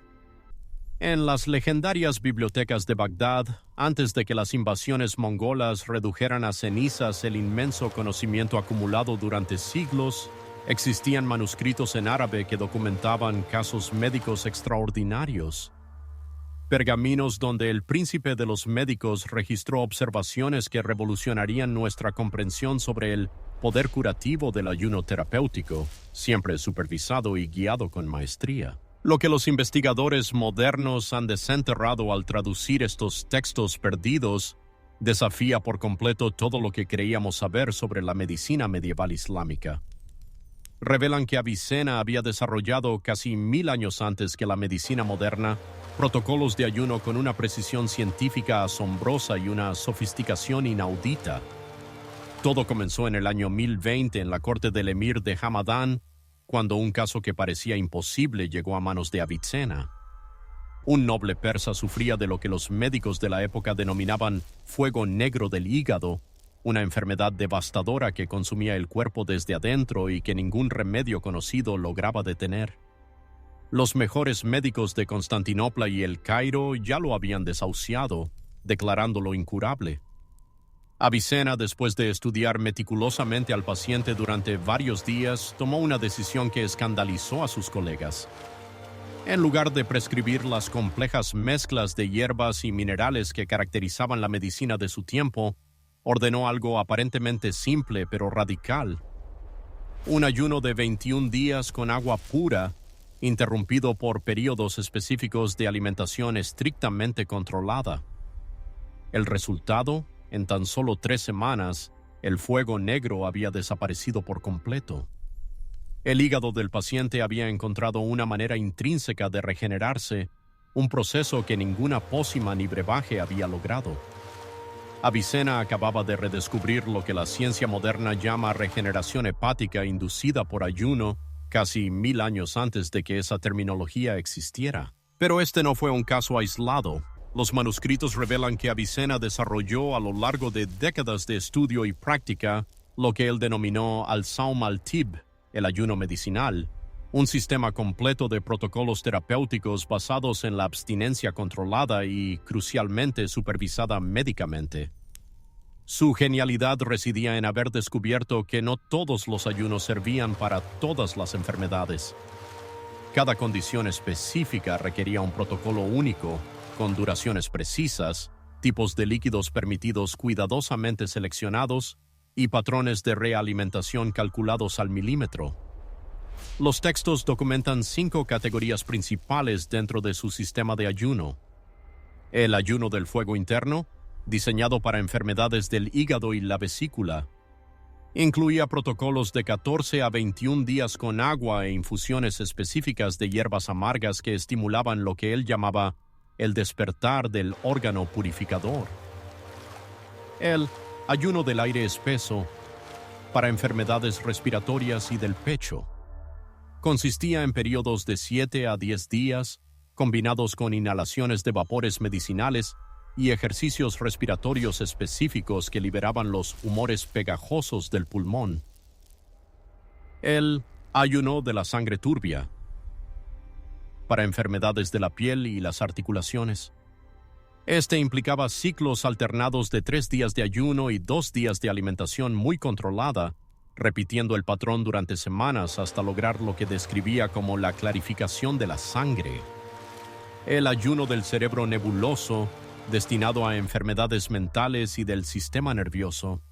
En las legendarias bibliotecas de Bagdad, antes de que las invasiones mongolas redujeran a cenizas el inmenso conocimiento acumulado durante siglos, existían manuscritos en árabe que documentaban casos médicos extraordinarios. Pergaminos donde el príncipe de los médicos registró observaciones que revolucionarían nuestra comprensión sobre el poder curativo del ayuno terapéutico, siempre supervisado y guiado con maestría. Lo que los investigadores modernos han desenterrado al traducir estos textos perdidos desafía por completo todo lo que creíamos saber sobre la medicina medieval islámica. Revelan que Avicena había desarrollado casi 1000 años antes que la medicina moderna protocolos de ayuno con una precisión científica asombrosa y una sofisticación inaudita. Todo comenzó en el año 1020 en la corte del emir de Hamadán, cuando un caso que parecía imposible llegó a manos de Avicena. Un noble persa sufría de lo que los médicos de la época denominaban fuego negro del hígado, una enfermedad devastadora que consumía el cuerpo desde adentro y que ningún remedio conocido lograba detener. Los mejores médicos de Constantinopla y El Cairo ya lo habían desahuciado, declarándolo incurable. Avicena, después de estudiar meticulosamente al paciente durante varios días, tomó una decisión que escandalizó a sus colegas. En lugar de prescribir las complejas mezclas de hierbas y minerales que caracterizaban la medicina de su tiempo, ordenó algo aparentemente simple pero radical: un ayuno de 21 días con agua pura, interrumpido por periodos específicos de alimentación estrictamente controlada. El resultado: en tan solo 3 semanas, el fuego negro había desaparecido por completo. El hígado del paciente había encontrado una manera intrínseca de regenerarse, un proceso que ninguna pócima ni brebaje había logrado. Avicena acababa de redescubrir lo que la ciencia moderna llama regeneración hepática inducida por ayuno, casi 1000 años antes de que esa terminología existiera. Pero este no fue un caso aislado. Los manuscritos revelan que Avicena desarrolló a lo largo de décadas de estudio y práctica lo que él denominó al-Sawm al-Tib, el ayuno medicinal, un sistema completo de protocolos terapéuticos basados en la abstinencia controlada y, crucialmente, supervisada médicamente. Su genialidad residía en haber descubierto que no todos los ayunos servían para todas las enfermedades. Cada condición específica requería un protocolo único, con duraciones precisas, tipos de líquidos permitidos cuidadosamente seleccionados y patrones de realimentación calculados al milímetro. Los textos documentan 5 categorías principales dentro de su sistema de ayuno. El ayuno del fuego interno, diseñado para enfermedades del hígado y la vesícula, incluía protocolos de 14 a 21 días con agua e infusiones específicas de hierbas amargas que estimulaban lo que él llamaba el despertar del órgano purificador. El ayuno del aire espeso, para enfermedades respiratorias y del pecho, consistía en periodos de 7 a 10 días, combinados con inhalaciones de vapores medicinales y ejercicios respiratorios específicos que liberaban los humores pegajosos del pulmón. El ayuno de la sangre turbia, para enfermedades de la piel y las articulaciones, Este implicaba ciclos alternados de 3 días de ayuno y 2 días de alimentación muy controlada, repitiendo el patrón durante semanas hasta lograr lo que describía como la clarificación de la sangre. El ayuno del cerebro nebuloso, destinado a enfermedades mentales y del sistema nervioso.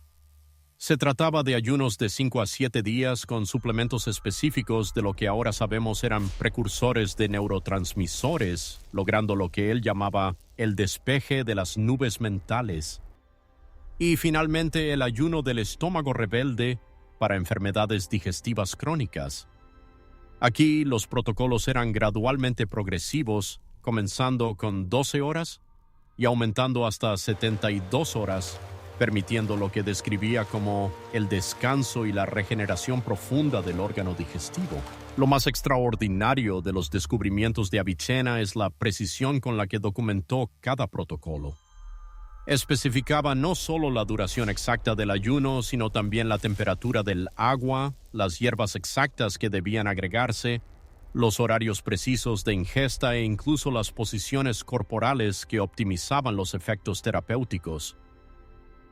Se trataba de ayunos de 5 a 7 días con suplementos específicos de lo que ahora sabemos eran precursores de neurotransmisores, logrando lo que él llamaba el despeje de las nubes mentales. Y finalmente el ayuno del estómago rebelde para enfermedades digestivas crónicas. Aquí los protocolos eran gradualmente progresivos, comenzando con 12 horas y aumentando hasta 72 horas, permitiendo lo que describía como el descanso y la regeneración profunda del órgano digestivo. Lo más extraordinario de los descubrimientos de Avicenna es la precisión con la que documentó cada protocolo. Especificaba no solo la duración exacta del ayuno, sino también la temperatura del agua, las hierbas exactas que debían agregarse, los horarios precisos de ingesta e incluso las posiciones corporales que optimizaban los efectos terapéuticos.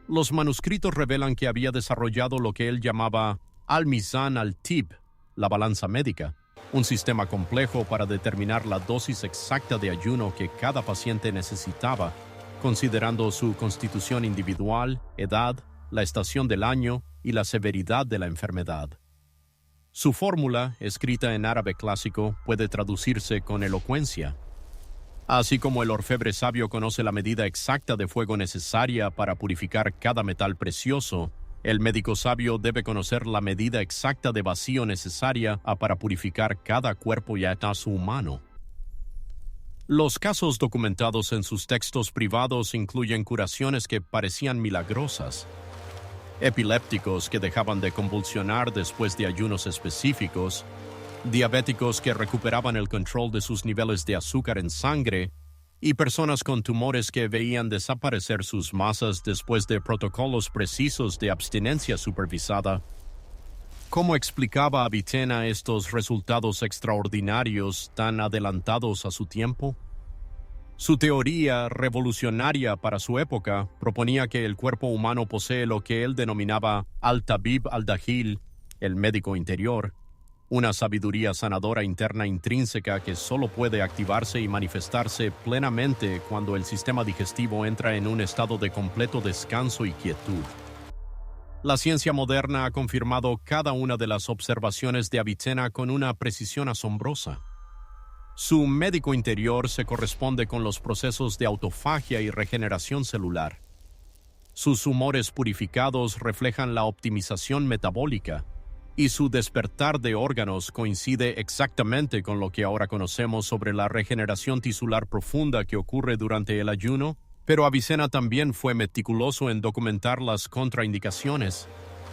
Los manuscritos revelan que había desarrollado lo que él llamaba al-Mizan al-Tib, la balanza médica, un sistema complejo para determinar la dosis exacta de ayuno que cada paciente necesitaba, considerando su constitución individual, edad, la estación del año y la severidad de la enfermedad. Su fórmula, escrita en árabe clásico, puede traducirse con elocuencia. Así como el orfebre sabio conoce la medida exacta de fuego necesaria para purificar cada metal precioso, el médico sabio debe conocer la medida exacta de vacío necesaria para purificar cada cuerpo y atazo humano. Los casos documentados en sus textos privados incluyen curaciones que parecían milagrosas, epilépticos que dejaban de convulsionar después de ayunos específicos, diabéticos que recuperaban el control de sus niveles de azúcar en sangre y personas con tumores que veían desaparecer sus masas después de protocolos precisos de abstinencia supervisada. ¿Cómo explicaba Avicenna estos resultados extraordinarios tan adelantados a su tiempo? Su teoría, revolucionaria para su época, proponía que el cuerpo humano posee lo que él denominaba al-Tabib al-Dahil, el médico interior, una sabiduría sanadora interna intrínseca que solo puede activarse y manifestarse plenamente cuando el sistema digestivo entra en un estado de completo descanso y quietud. La ciencia moderna ha confirmado cada una de las observaciones de Avicenna con una precisión asombrosa. Su médico interior se corresponde con los procesos de autofagia y regeneración celular. Sus humores purificados reflejan la optimización metabólica, y su despertar de órganos coincide exactamente con lo que ahora conocemos sobre la regeneración tisular profunda que ocurre durante el ayuno, pero Avicenna también fue meticuloso en documentar las contraindicaciones.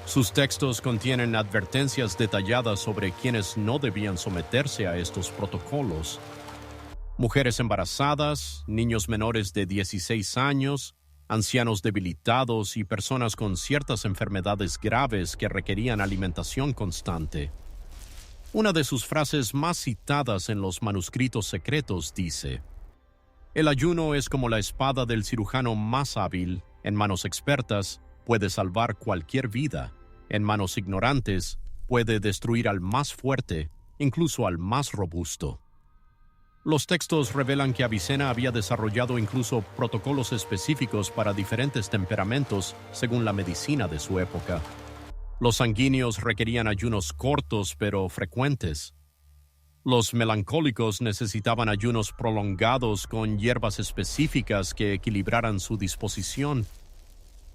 Sus textos contienen advertencias detalladas sobre quienes no debían someterse a estos protocolos. Mujeres embarazadas, niños menores de 16 años, ancianos debilitados y personas con ciertas enfermedades graves que requerían alimentación constante. Una de sus frases más citadas en los manuscritos secretos dice: «El ayuno es como la espada del cirujano más hábil, en manos expertas puede salvar cualquier vida, en manos ignorantes puede destruir al más fuerte, incluso al más robusto». Los textos revelan que Avicenna había desarrollado incluso protocolos específicos para diferentes temperamentos según la medicina de su época. Los sanguíneos requerían ayunos cortos pero frecuentes. Los melancólicos necesitaban ayunos prolongados con hierbas específicas que equilibraran su disposición.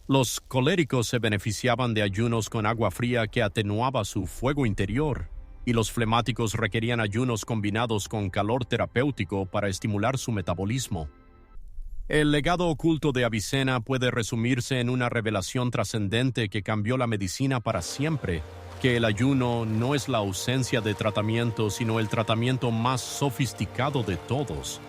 Los coléricos se beneficiaban de ayunos con agua fría que atenuaba su fuego interior, y los flemáticos requerían ayunos combinados con calor terapéutico para estimular su metabolismo. El legado oculto de Avicenna puede resumirse en una revelación trascendente que cambió la medicina para siempre, que el ayuno no es la ausencia de tratamiento, sino el tratamiento más sofisticado de todos.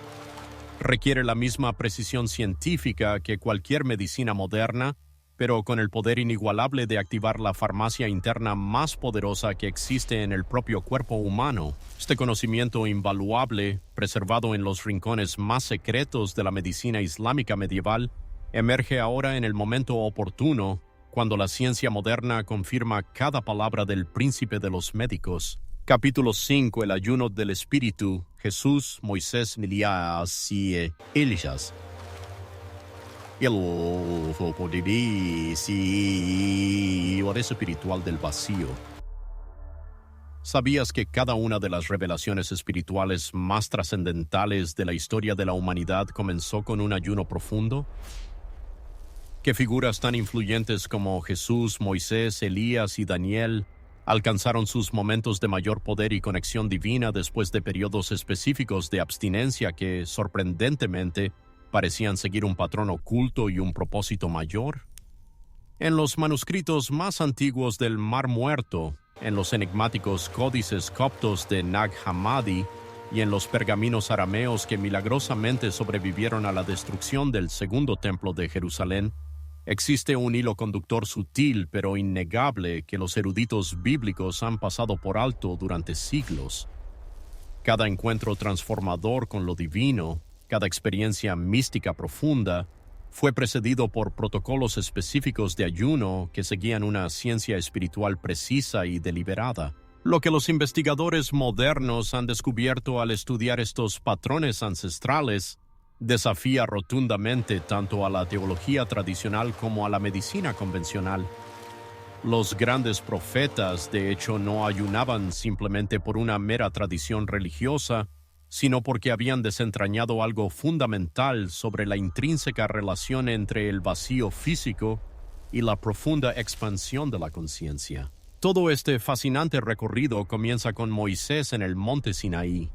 Requiere la misma precisión científica que cualquier medicina moderna, pero con el poder inigualable de activar la farmacia interna más poderosa que existe en el propio cuerpo humano. Este conocimiento invaluable, preservado en los rincones más secretos de la medicina islámica medieval, emerge ahora en el momento oportuno, cuando la ciencia moderna confirma cada palabra del príncipe de los médicos. Capítulo 5. El ayuno del espíritu. Jesús, Moisés, Elías y Elías. El poder espiritual del vacío. ¿Sabías que cada una de las revelaciones espirituales más trascendentales de la historia de la humanidad comenzó con un ayuno profundo? Que figuras tan influyentes como Jesús, Moisés, Elías y Daniel alcanzaron sus momentos de mayor poder y conexión divina después de periodos específicos de abstinencia que, sorprendentemente, parecían seguir un patrón oculto y un propósito mayor? En los manuscritos más antiguos del Mar Muerto, en los enigmáticos códices coptos de Nag Hammadi y en los pergaminos arameos que milagrosamente sobrevivieron a la destrucción del Segundo Templo de Jerusalén, existe un hilo conductor sutil pero innegable que los eruditos bíblicos han pasado por alto durante siglos. Cada encuentro transformador con lo divino, cada experiencia mística profunda, fue precedido por protocolos específicos de ayuno que seguían una ciencia espiritual precisa y deliberada. Lo que los investigadores modernos han descubierto al estudiar estos patrones ancestrales desafía rotundamente tanto a la teología tradicional como a la medicina convencional. Los grandes profetas, de hecho, no ayunaban simplemente por una mera tradición religiosa, sino porque habían desentrañado algo fundamental sobre la intrínseca relación entre el vacío físico y la profunda expansión de la conciencia. Todo este fascinante recorrido comienza con Moisés en el monte Sinaí.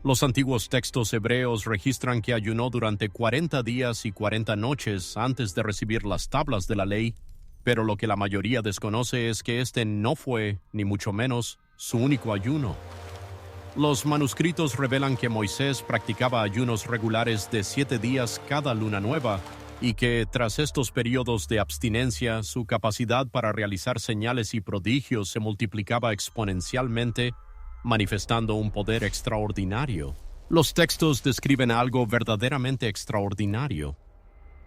Los antiguos textos hebreos registran que ayunó durante 40 días y 40 noches antes de recibir las tablas de la ley, pero lo que la mayoría desconoce es que este no fue, ni mucho menos, su único ayuno. Los manuscritos revelan que Moisés practicaba ayunos regulares de 7 días cada luna nueva y que, tras estos periodos de abstinencia, su capacidad para realizar señales y prodigios se multiplicaba exponencialmente, manifestando un poder extraordinario. Los textos describen algo verdaderamente extraordinario.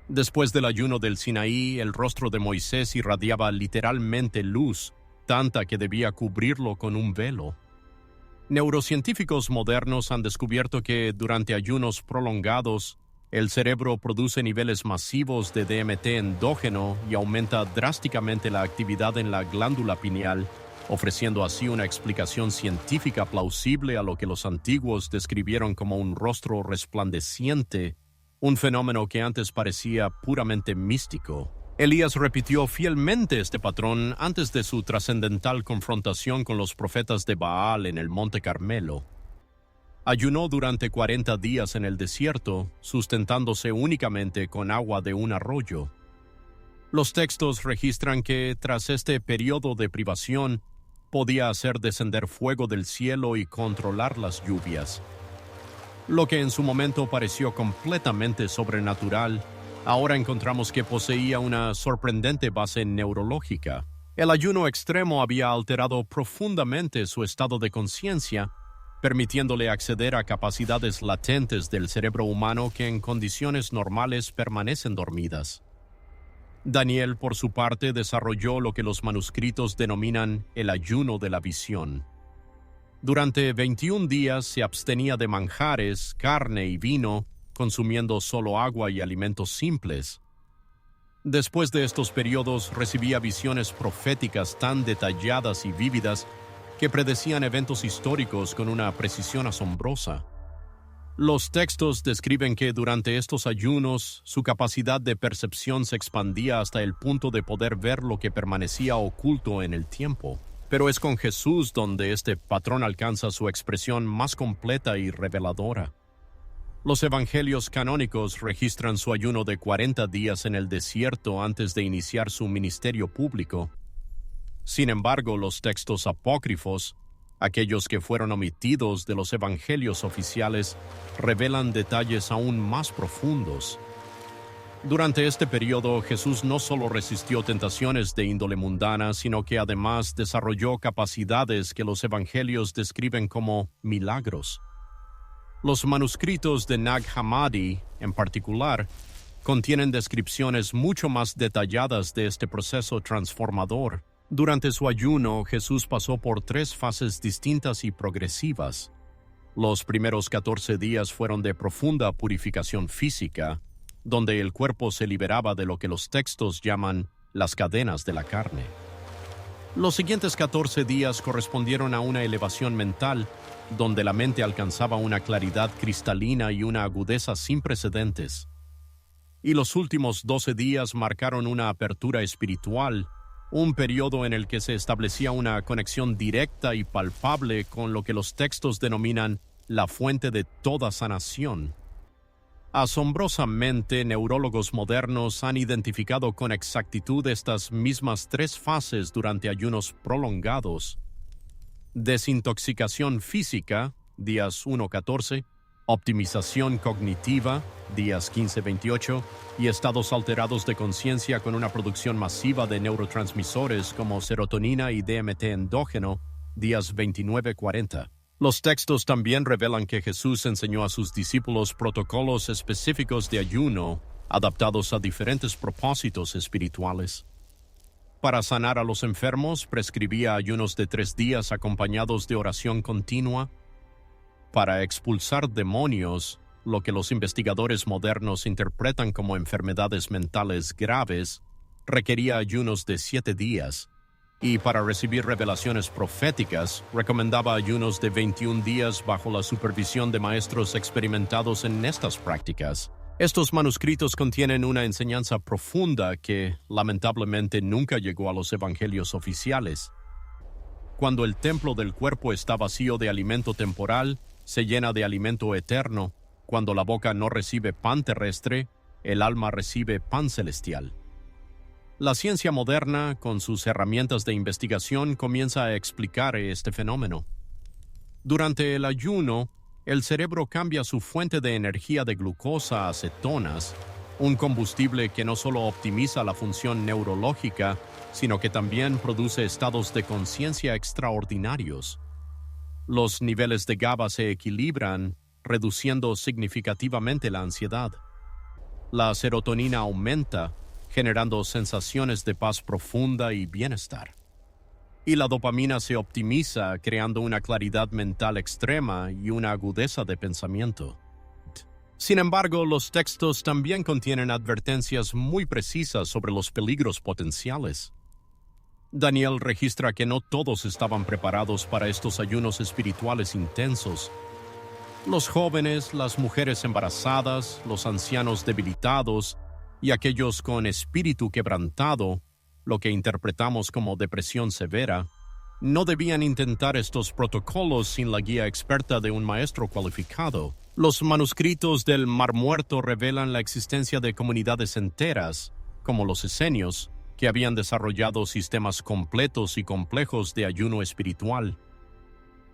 Después del ayuno del Sinaí, el rostro de Moisés irradiaba literalmente luz, tanta que debía cubrirlo con un velo. Neurocientíficos modernos han descubierto que, durante ayunos prolongados, el cerebro produce niveles masivos de DMT endógeno y aumenta drásticamente la actividad en la glándula pineal, ofreciendo así una explicación científica plausible a lo que los antiguos describieron como un rostro resplandeciente, un fenómeno que antes parecía puramente místico. Elías repitió fielmente este patrón antes de su trascendental confrontación con los profetas de Baal en el Monte Carmelo. Ayunó durante 40 días en el desierto, sustentándose únicamente con agua de un arroyo. Los textos registran que, tras este periodo de privación, podía hacer descender fuego del cielo y controlar las lluvias. Lo que en su momento pareció completamente sobrenatural, ahora encontramos que poseía una sorprendente base neurológica. El ayuno extremo había alterado profundamente su estado de conciencia, permitiéndole acceder a capacidades latentes del cerebro humano que en condiciones normales permanecen dormidas. Daniel, por su parte, desarrolló lo que los manuscritos denominan el ayuno de la visión. Durante 21 días se abstenía de manjares, carne y vino, consumiendo solo agua y alimentos simples. Después de estos periodos recibía visiones proféticas tan detalladas y vívidas que predecían eventos históricos con una precisión asombrosa. Los textos describen que durante estos ayunos su capacidad de percepción se expandía hasta el punto de poder ver lo que permanecía oculto en el tiempo. Pero es con Jesús donde este patrón alcanza su expresión más completa y reveladora. Los evangelios canónicos registran su ayuno de 40 días en el desierto antes de iniciar su ministerio público. Sin embargo, los textos apócrifos, aquellos que fueron omitidos de los evangelios oficiales, revelan detalles aún más profundos. Durante este periodo, Jesús no solo resistió tentaciones de índole mundana, sino que además desarrolló capacidades que los evangelios describen como milagros. Los manuscritos de Nag Hammadi, en particular, contienen descripciones mucho más detalladas de este proceso transformador. Durante su ayuno, Jesús pasó por 3 fases distintas y progresivas. Los primeros 14 días fueron de profunda purificación física, donde el cuerpo se liberaba de lo que los textos llaman las cadenas de la carne. Los siguientes 14 días correspondieron a una elevación mental, donde la mente alcanzaba una claridad cristalina y una agudeza sin precedentes. Y los últimos 12 días marcaron una apertura espiritual, un periodo en el que se establecía una conexión directa y palpable con lo que los textos denominan la fuente de toda sanación. Asombrosamente, neurólogos modernos han identificado con exactitud estas mismas 3 fases durante ayunos prolongados: desintoxicación física, días 1-14, optimización cognitiva, días 15-28, y estados alterados de conciencia con una producción masiva de neurotransmisores como serotonina y DMT endógeno, días 29-40. Los textos también revelan que Jesús enseñó a sus discípulos protocolos específicos de ayuno, adaptados a diferentes propósitos espirituales. Para sanar a los enfermos, prescribía ayunos de 3 días acompañados de oración continua. Para expulsar demonios, lo que los investigadores modernos interpretan como enfermedades mentales graves, requería ayunos de 7 días. Y para recibir revelaciones proféticas, recomendaba ayunos de 21 días bajo la supervisión de maestros experimentados en estas prácticas. Estos manuscritos contienen una enseñanza profunda que, lamentablemente, nunca llegó a los evangelios oficiales. Cuando el templo del cuerpo está vacío de alimento temporal, se llena de alimento eterno. Cuando la boca no recibe pan terrestre, el alma recibe pan celestial. La ciencia moderna, con sus herramientas de investigación, comienza a explicar este fenómeno. Durante el ayuno, el cerebro cambia su fuente de energía de glucosa a cetonas, un combustible que no solo optimiza la función neurológica, sino que también produce estados de conciencia extraordinarios. Los niveles de GABA se equilibran, reduciendo significativamente la ansiedad. La serotonina aumenta, generando sensaciones de paz profunda y bienestar. Y la dopamina se optimiza, creando una claridad mental extrema y una agudeza de pensamiento. Sin embargo, los textos también contienen advertencias muy precisas sobre los peligros potenciales. Daniel registra que no todos estaban preparados para estos ayunos espirituales intensos. Los jóvenes, las mujeres embarazadas, los ancianos debilitados y aquellos con espíritu quebrantado, lo que interpretamos como depresión severa, no debían intentar estos protocolos sin la guía experta de un maestro cualificado. Los manuscritos del Mar Muerto revelan la existencia de comunidades enteras, como los esenios, que habían desarrollado sistemas completos y complejos de ayuno espiritual.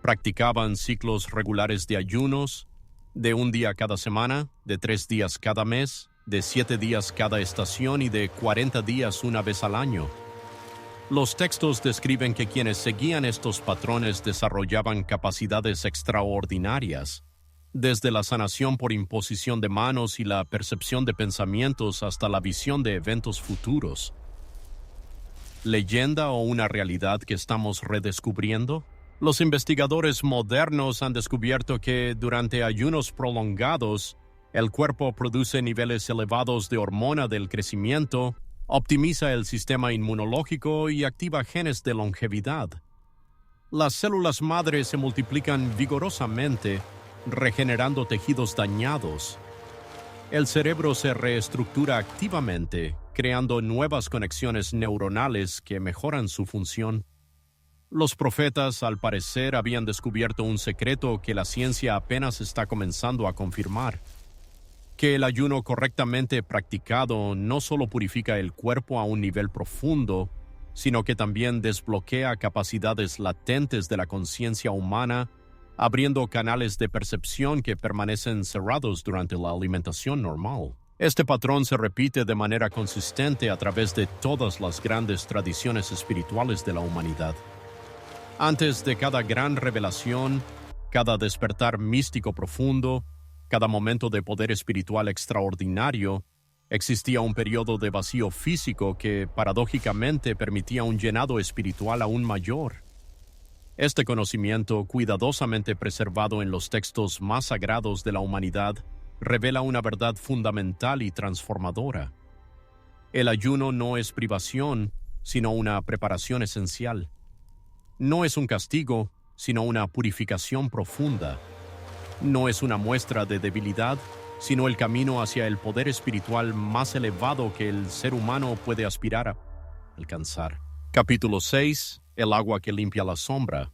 Practicaban ciclos regulares de ayunos, de 1 día cada semana, de 3 días cada mes, de 7 días cada estación y de 40 días una vez al año. Los textos describen que quienes seguían estos patrones desarrollaban capacidades extraordinarias, desde la sanación por imposición de manos y la percepción de pensamientos hasta la visión de eventos futuros. ¿Leyenda o una realidad que estamos redescubriendo? Los investigadores modernos han descubierto que durante ayunos prolongados, el cuerpo produce niveles elevados de hormona del crecimiento, optimiza el sistema inmunológico y activa genes de longevidad. Las células madre se multiplican vigorosamente, regenerando tejidos dañados. El cerebro se reestructura activamente, creando nuevas conexiones neuronales que mejoran su función. Los profetas, al parecer, habían descubierto un secreto que la ciencia apenas está comenzando a confirmar: que el ayuno correctamente practicado no solo purifica el cuerpo a un nivel profundo, sino que también desbloquea capacidades latentes de la conciencia humana, abriendo canales de percepción que permanecen cerrados durante la alimentación normal. Este patrón se repite de manera consistente a través de todas las grandes tradiciones espirituales de la humanidad. Antes de cada gran revelación, cada despertar místico profundo, cada momento de poder espiritual extraordinario, existía un periodo de vacío físico que, paradójicamente, permitía un llenado espiritual aún mayor. Este conocimiento, cuidadosamente preservado en los textos más sagrados de la humanidad, revela una verdad fundamental y transformadora. El ayuno no es privación, sino una preparación esencial. No es un castigo, sino una purificación profunda. No es una muestra de debilidad, sino el camino hacia el poder espiritual más elevado que el ser humano puede aspirar a alcanzar. Capítulo 6. El agua que limpia la sombra.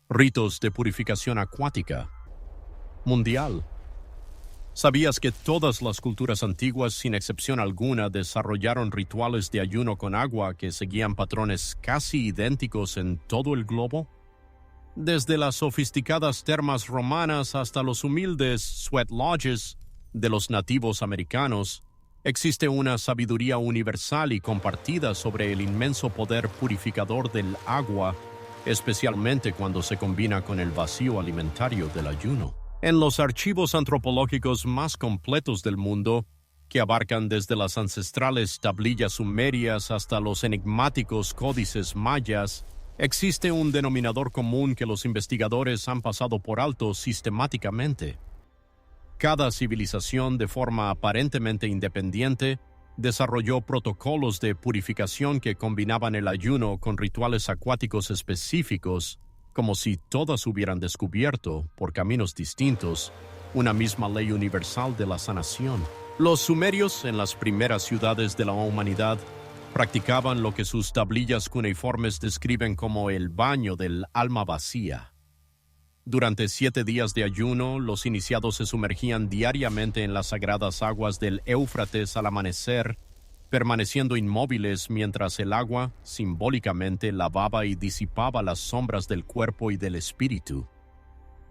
Ritos de purificación acuática. Mundial. ¿Sabías que todas las culturas antiguas, sin excepción alguna, desarrollaron rituales de ayuno con agua que seguían patrones casi idénticos en todo el globo? Desde las sofisticadas termas romanas hasta los humildes sweat lodges de los nativos americanos, existe una sabiduría universal y compartida sobre el inmenso poder purificador del agua, especialmente cuando se combina con el vacío alimentario del ayuno. En los archivos antropológicos más completos del mundo, que abarcan desde las ancestrales tablillas sumerias hasta los enigmáticos códices mayas, existe un denominador común que los investigadores han pasado por alto sistemáticamente. Cada civilización, de forma aparentemente independiente, desarrolló protocolos de purificación que combinaban el ayuno con rituales acuáticos específicos, como si todas hubieran descubierto, por caminos distintos, una misma ley universal de la sanación. Los sumerios, en las primeras ciudades de la humanidad, practicaban lo que sus tablillas cuneiformes describen como el baño del alma vacía. Durante 7 días de ayuno, los iniciados se sumergían diariamente en las sagradas aguas del Éufrates al amanecer, permaneciendo inmóviles mientras el agua, simbólicamente, lavaba y disipaba las sombras del cuerpo y del espíritu.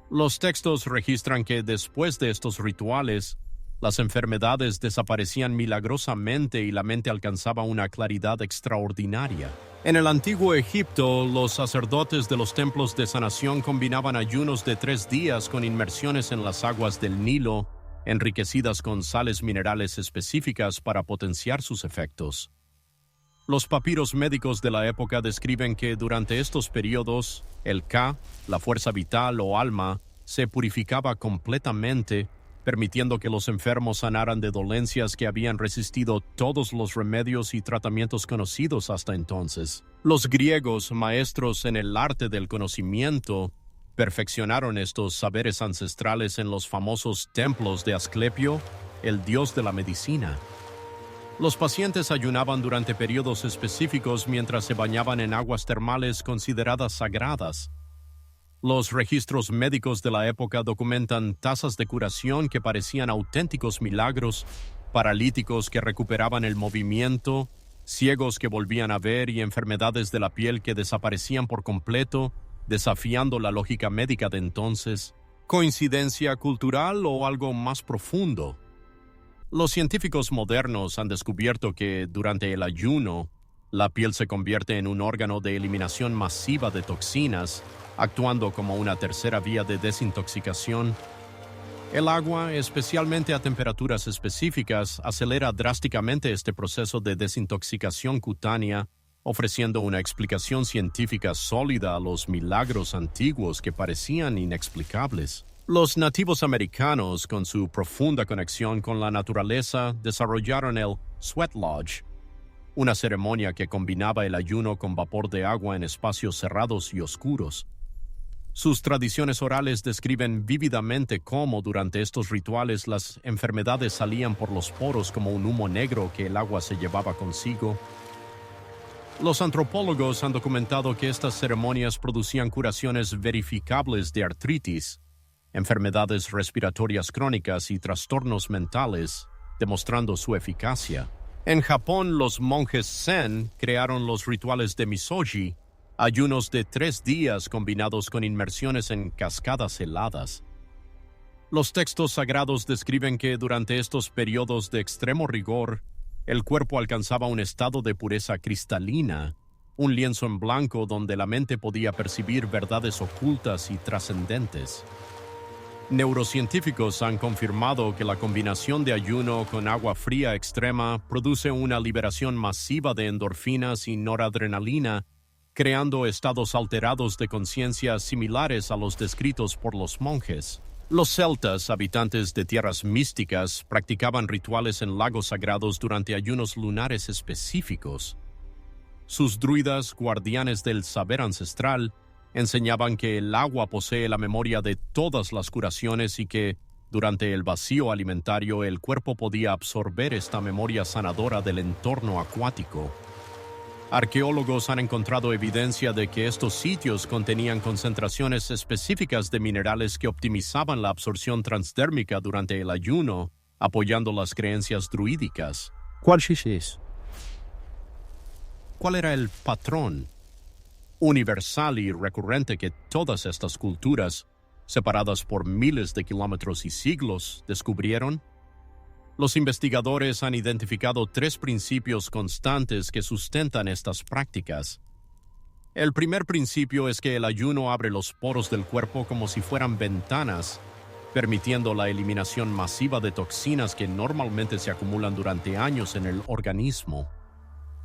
Los textos registran que después de estos rituales, las enfermedades desaparecían milagrosamente y la mente alcanzaba una claridad extraordinaria. En el antiguo Egipto, los sacerdotes de los templos de sanación combinaban ayunos de 3 días con inmersiones en las aguas del Nilo, enriquecidas con sales minerales específicas para potenciar sus efectos. Los papiros médicos de la época describen que durante estos periodos, el Ka, la fuerza vital o alma, se purificaba completamente, permitiendo que los enfermos sanaran de dolencias que habían resistido todos los remedios y tratamientos conocidos hasta entonces. Los griegos, maestros en el arte del conocimiento, perfeccionaron estos saberes ancestrales en los famosos templos de Asclepio, el dios de la medicina. Los pacientes ayunaban durante periodos específicos mientras se bañaban en aguas termales consideradas sagradas. Los registros médicos de la época documentan tasas de curación que parecían auténticos milagros, paralíticos que recuperaban el movimiento, ciegos que volvían a ver y enfermedades de la piel que desaparecían por completo, desafiando la lógica médica de entonces. ¿Coincidencia cultural o algo más profundo? Los científicos modernos han descubierto que, durante el ayuno, la piel se convierte en un órgano de eliminación masiva de toxinas, actuando como una tercera vía de desintoxicación. El agua, especialmente a temperaturas específicas, acelera drásticamente este proceso de desintoxicación cutánea, ofreciendo una explicación científica sólida a los milagros antiguos que parecían inexplicables. Los nativos americanos, con su profunda conexión con la naturaleza, desarrollaron el sweat lodge, una ceremonia que combinaba el ayuno con vapor de agua en espacios cerrados y oscuros. Sus tradiciones orales describen vívidamente cómo durante estos rituales las enfermedades salían por los poros como un humo negro que el agua se llevaba consigo. Los antropólogos han documentado que estas ceremonias producían curaciones verificables de artritis, enfermedades respiratorias crónicas y trastornos mentales, demostrando su eficacia. En Japón, los monjes Zen crearon los rituales de Misoji, ayunos de 3 días combinados con inmersiones en cascadas heladas. Los textos sagrados describen que durante estos periodos de extremo rigor, el cuerpo alcanzaba un estado de pureza cristalina, un lienzo en blanco donde la mente podía percibir verdades ocultas y trascendentes. Neurocientíficos han confirmado que la combinación de ayuno con agua fría extrema produce una liberación masiva de endorfinas y noradrenalina, creando estados alterados de conciencia similares a los descritos por los monjes. Los celtas, habitantes de tierras místicas, practicaban rituales en lagos sagrados durante ayunos lunares específicos. Sus druidas, guardianes del saber ancestral, enseñaban que el agua posee la memoria de todas las curaciones y que, durante el vacío alimentario, el cuerpo podía absorber esta memoria sanadora del entorno acuático. Arqueólogos han encontrado evidencia de que estos sitios contenían concentraciones específicas de minerales que optimizaban la absorción transdérmica durante el ayuno, apoyando las creencias druídicas. ¿Cuál es? ¿Cuál era el patrón universal y recurrente que todas estas culturas, separadas por miles de kilómetros y siglos, descubrieron? Los investigadores han identificado 3 principios constantes que sustentan estas prácticas. El primer principio es que el ayuno abre los poros del cuerpo como si fueran ventanas, permitiendo la eliminación masiva de toxinas que normalmente se acumulan durante años en el organismo.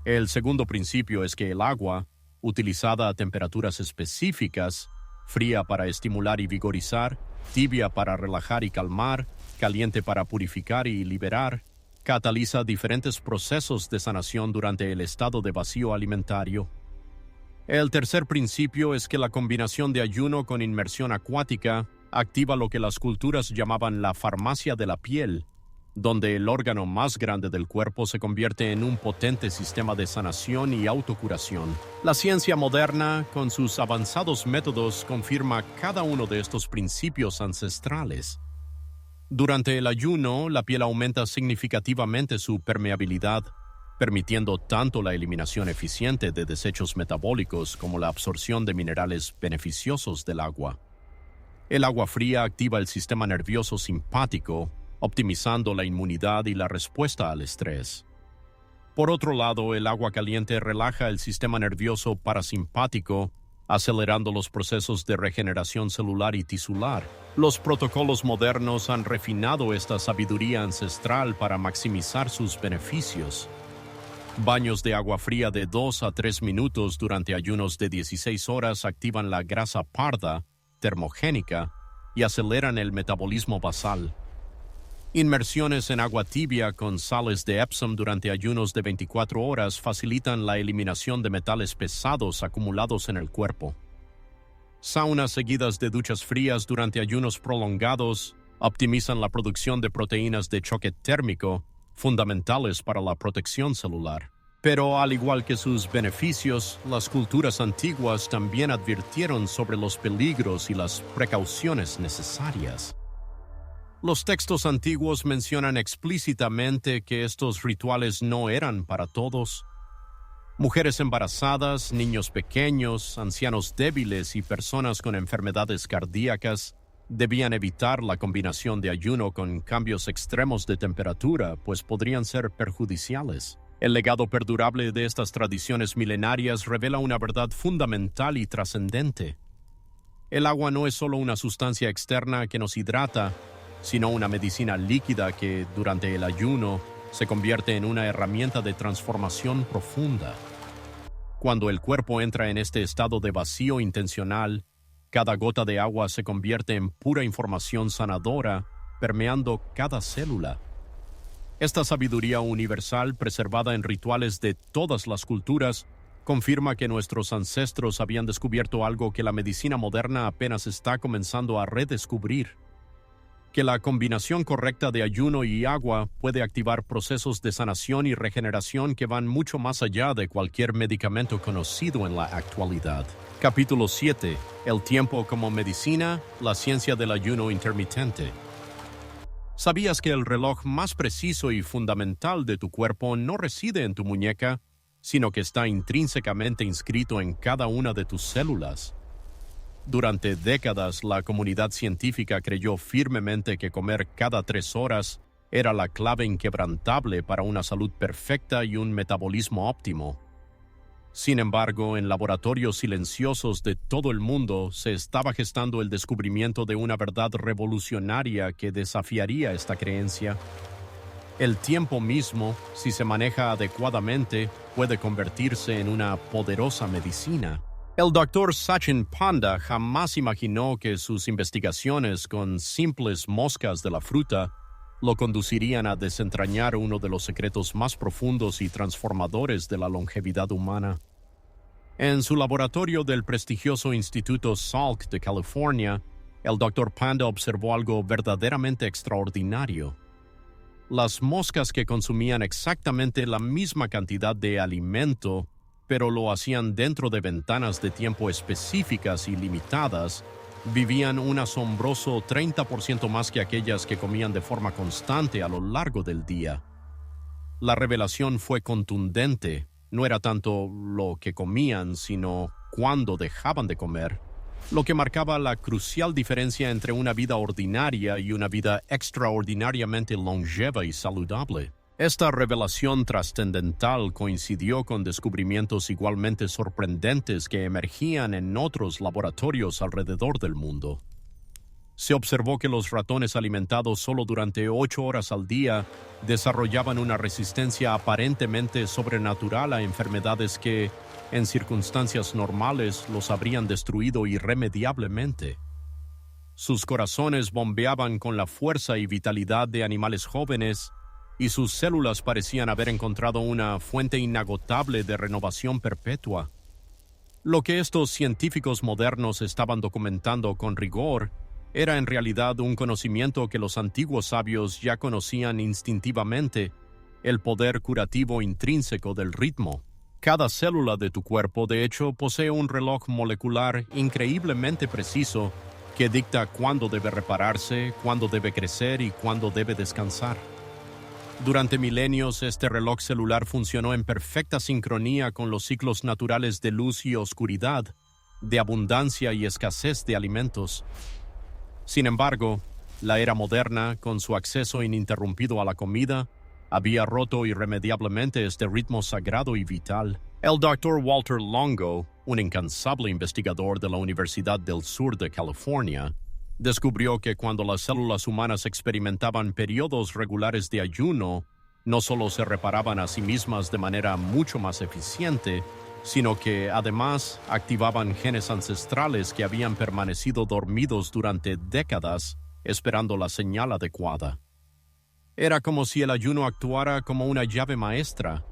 El segundo principio es que el agua, utilizada a temperaturas específicas, fría para estimular y vigorizar, tibia para relajar y calmar, caliente para purificar y liberar, cataliza diferentes procesos de sanación durante el estado de vacío alimentario. El tercer principio es que la combinación de ayuno con inmersión acuática activa lo que las culturas llamaban la farmacia de la piel, donde el órgano más grande del cuerpo se convierte en un potente sistema de sanación y autocuración. La ciencia moderna, con sus avanzados métodos, confirma cada uno de estos principios ancestrales. Durante el ayuno, la piel aumenta significativamente su permeabilidad, permitiendo tanto la eliminación eficiente de desechos metabólicos como la absorción de minerales beneficiosos del agua. El agua fría activa el sistema nervioso simpático, optimizando la inmunidad y la respuesta al estrés. Por otro lado, el agua caliente relaja el sistema nervioso parasimpático, acelerando los procesos de regeneración celular y tisular. Los protocolos modernos han refinado esta sabiduría ancestral para maximizar sus beneficios. Baños de agua fría de 2 a 3 minutos durante ayunos de 16 horas activan la grasa parda, termogénica, y aceleran el metabolismo basal. Inmersiones en agua tibia con sales de Epsom durante ayunos de 24 horas facilitan la eliminación de metales pesados acumulados en el cuerpo. Saunas seguidas de duchas frías durante ayunos prolongados optimizan la producción de proteínas de choque térmico, fundamentales para la protección celular. Pero al igual que sus beneficios, las culturas antiguas también advirtieron sobre los peligros y las precauciones necesarias. Los textos antiguos mencionan explícitamente que estos rituales no eran para todos. Mujeres embarazadas, niños pequeños, ancianos débiles y personas con enfermedades cardíacas debían evitar la combinación de ayuno con cambios extremos de temperatura, pues podrían ser perjudiciales. El legado perdurable de estas tradiciones milenarias revela una verdad fundamental y trascendente. El agua no es solo una sustancia externa que nos hidrata, sino una medicina líquida que, durante el ayuno, se convierte en una herramienta de transformación profunda. Cuando el cuerpo entra en este estado de vacío intencional, cada gota de agua se convierte en pura información sanadora, permeando cada célula. Esta sabiduría universal, preservada en rituales de todas las culturas, confirma que nuestros ancestros habían descubierto algo que la medicina moderna apenas está comenzando a redescubrir: que la combinación correcta de ayuno y agua puede activar procesos de sanación y regeneración que van mucho más allá de cualquier medicamento conocido en la actualidad. Capítulo 7. El tiempo como medicina, la ciencia del ayuno intermitente. ¿Sabías que el reloj más preciso y fundamental de tu cuerpo no reside en tu muñeca, sino que está intrínsecamente inscrito en cada una de tus células? Durante décadas, la comunidad científica creyó firmemente que comer cada 3 horas era la clave inquebrantable para una salud perfecta y un metabolismo óptimo. Sin embargo, en laboratorios silenciosos de todo el mundo se estaba gestando el descubrimiento de una verdad revolucionaria que desafiaría esta creencia. El tiempo mismo, si se maneja adecuadamente, puede convertirse en una poderosa medicina. El doctor Sachin Panda jamás imaginó que sus investigaciones con simples moscas de la fruta lo conducirían a desentrañar uno de los secretos más profundos y transformadores de la longevidad humana. En su laboratorio del prestigioso Instituto Salk de California, el Dr. Panda observó algo verdaderamente extraordinario. Las moscas que consumían exactamente la misma cantidad de alimento, pero lo hacían dentro de ventanas de tiempo específicas y limitadas, vivían un asombroso 30% más que aquellas que comían de forma constante a lo largo del día. La revelación fue contundente. No era tanto lo que comían, sino cuándo dejaban de comer, lo que marcaba la crucial diferencia entre una vida ordinaria y una vida extraordinariamente longeva y saludable. Esta revelación trascendental coincidió con descubrimientos igualmente sorprendentes que emergían en otros laboratorios alrededor del mundo. Se observó que los ratones alimentados solo durante 8 horas al día desarrollaban una resistencia aparentemente sobrenatural a enfermedades que, en circunstancias normales, los habrían destruido irremediablemente. Sus corazones bombeaban con la fuerza y vitalidad de animales jóvenes, y sus células parecían haber encontrado una fuente inagotable de renovación perpetua. Lo que estos científicos modernos estaban documentando con rigor era en realidad un conocimiento que los antiguos sabios ya conocían instintivamente: el poder curativo intrínseco del ritmo. Cada célula de tu cuerpo, de hecho, posee un reloj molecular increíblemente preciso que dicta cuándo debe repararse, cuándo debe crecer y cuándo debe descansar. Durante milenios, este reloj celular funcionó en perfecta sincronía con los ciclos naturales de luz y oscuridad, de abundancia y escasez de alimentos. Sin embargo, la era moderna, con su acceso ininterrumpido a la comida, había roto irremediablemente este ritmo sagrado y vital. El Dr. Walter Longo, un incansable investigador de la Universidad del Sur de California, descubrió que cuando las células humanas experimentaban periodos regulares de ayuno, no solo se reparaban a sí mismas de manera mucho más eficiente, sino que además activaban genes ancestrales que habían permanecido dormidos durante décadas esperando la señal adecuada. Era como si el ayuno actuara como una llave maestra,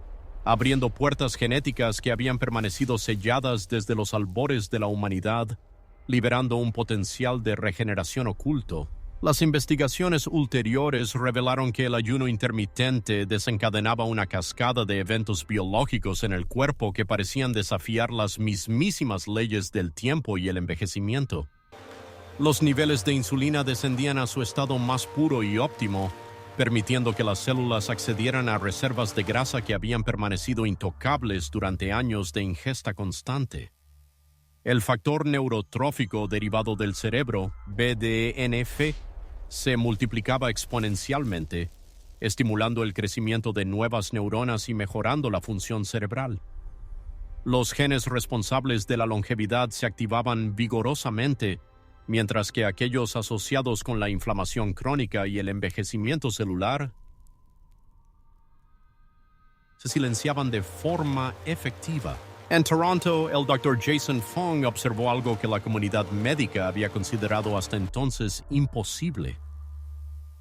abriendo puertas genéticas que habían permanecido selladas desde los albores de la humanidad, liberando un potencial de regeneración oculto. Las investigaciones ulteriores revelaron que el ayuno intermitente desencadenaba una cascada de eventos biológicos en el cuerpo que parecían desafiar las mismísimas leyes del tiempo y el envejecimiento. Los niveles de insulina descendían a su estado más puro y óptimo, permitiendo que las células accedieran a reservas de grasa que habían permanecido intocables durante años de ingesta constante. El factor neurotrófico derivado del cerebro, BDNF, se multiplicaba exponencialmente, estimulando el crecimiento de nuevas neuronas y mejorando la función cerebral. Los genes responsables de la longevidad se activaban vigorosamente, mientras que aquellos asociados con la inflamación crónica y el envejecimiento celular se silenciaban de forma efectiva. En Toronto, el Dr. Jason Fung observó algo que la comunidad médica había considerado hasta entonces imposible.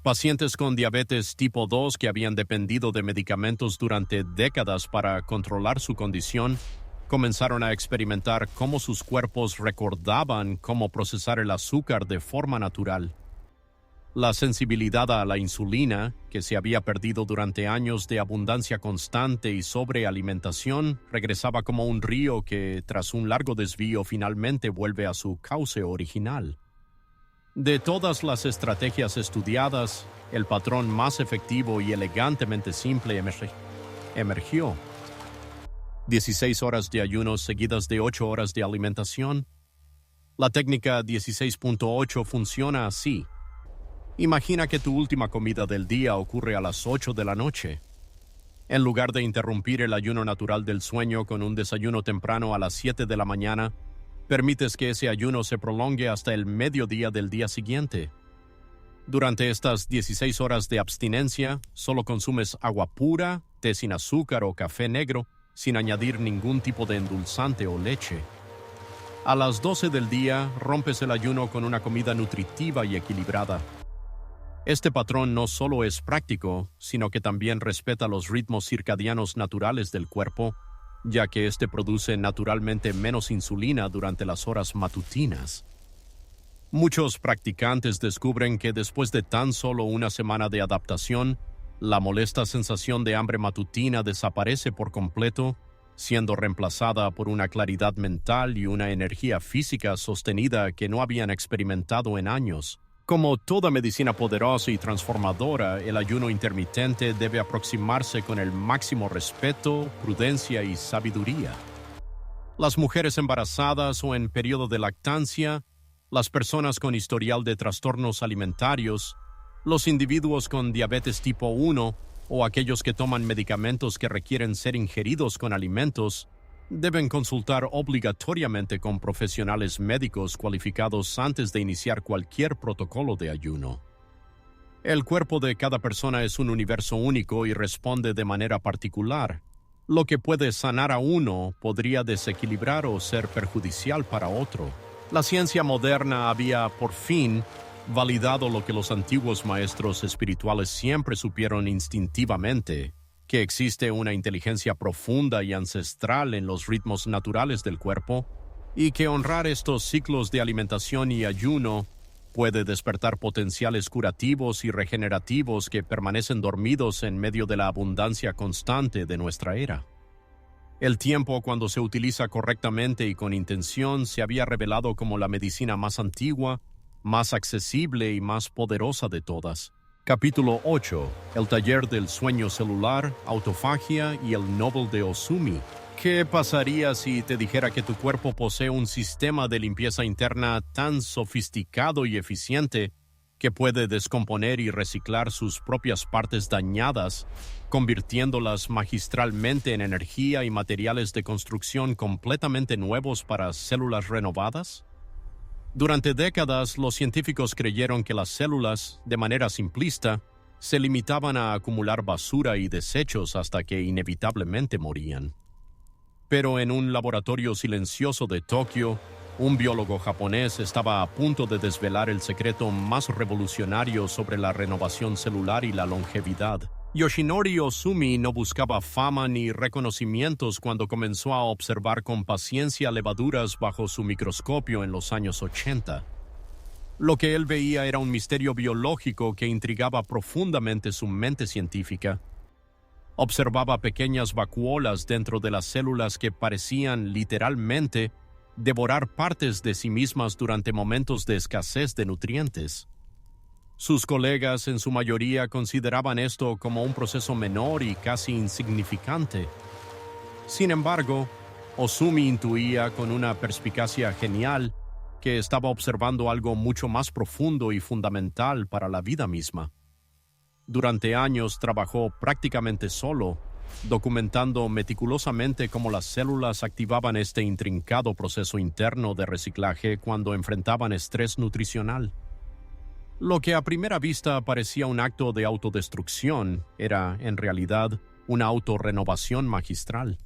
Pacientes con diabetes tipo 2 que habían dependido de medicamentos durante décadas para controlar su condición comenzaron a experimentar cómo sus cuerpos recordaban cómo procesar el azúcar de forma natural. La sensibilidad a la insulina, que se había perdido durante años de abundancia constante y sobrealimentación, regresaba como un río que, tras un largo desvío, finalmente vuelve a su cauce original. De todas las estrategias estudiadas, el patrón más efectivo y elegantemente simple emergió. 16 horas de ayuno seguidas de 8 horas de alimentación. La técnica 16.8 funciona así. Imagina que tu última comida del día ocurre a las 8 de la noche. En lugar de interrumpir el ayuno natural del sueño con un desayuno temprano a las 7 de la mañana, permites que ese ayuno se prolongue hasta el mediodía del día siguiente. Durante estas 16 horas de abstinencia, solo consumes agua pura, té sin azúcar o café negro, sin añadir ningún tipo de endulzante o leche. A las 12 del día, rompes el ayuno con una comida nutritiva y equilibrada. Este patrón no solo es práctico, sino que también respeta los ritmos circadianos naturales del cuerpo, ya que este produce naturalmente menos insulina durante las horas matutinas. Muchos practicantes descubren que después de tan solo una semana de adaptación, la molesta sensación de hambre matutina desaparece por completo, siendo reemplazada por una claridad mental y una energía física sostenida que no habían experimentado en años. Como toda medicina poderosa y transformadora, el ayuno intermitente debe aproximarse con el máximo respeto, prudencia y sabiduría. Las mujeres embarazadas o en periodo de lactancia, las personas con historial de trastornos alimentarios, los individuos con diabetes tipo 1 o aquellos que toman medicamentos que requieren ser ingeridos con alimentos, deben consultar obligatoriamente con profesionales médicos cualificados antes de iniciar cualquier protocolo de ayuno. El cuerpo de cada persona es un universo único y responde de manera particular. Lo que puede sanar a uno podría desequilibrar o ser perjudicial para otro. La ciencia moderna había, por fin, validado lo que los antiguos maestros espirituales siempre supieron instintivamente, que existe una inteligencia profunda y ancestral en los ritmos naturales del cuerpo, y que honrar estos ciclos de alimentación y ayuno puede despertar potenciales curativos y regenerativos que permanecen dormidos en medio de la abundancia constante de nuestra era. El tiempo, cuando se utiliza correctamente y con intención, se había revelado como la medicina más antigua, más accesible y más poderosa de todas. Capítulo 8. El taller del sueño celular, autofagia y el Nobel de Ozumi. ¿Qué pasaría si te dijera que tu cuerpo posee un sistema de limpieza interna tan sofisticado y eficiente que puede descomponer y reciclar sus propias partes dañadas, convirtiéndolas magistralmente en energía y materiales de construcción completamente nuevos para células renovadas? Durante décadas, los científicos creyeron que las células, de manera simplista, se limitaban a acumular basura y desechos hasta que inevitablemente morían. Pero en un laboratorio silencioso de Tokio, un biólogo japonés estaba a punto de desvelar el secreto más revolucionario sobre la renovación celular y la longevidad. Yoshinori Ozumi no buscaba fama ni reconocimientos cuando comenzó a observar con paciencia levaduras bajo su microscopio en los años 80. Lo que él veía era un misterio biológico que intrigaba profundamente su mente científica. Observaba pequeñas vacuolas dentro de las células que parecían, literalmente, devorar partes de sí mismas durante momentos de escasez de nutrientes. Sus colegas, en su mayoría, consideraban esto como un proceso menor y casi insignificante. Sin embargo, Ozumi intuía con una perspicacia genial que estaba observando algo mucho más profundo y fundamental para la vida misma. Durante años trabajó prácticamente solo, documentando meticulosamente cómo las células activaban este intrincado proceso interno de reciclaje cuando enfrentaban estrés nutricional. Lo que a primera vista parecía un acto de autodestrucción era, en realidad, una autorrenovación magistral.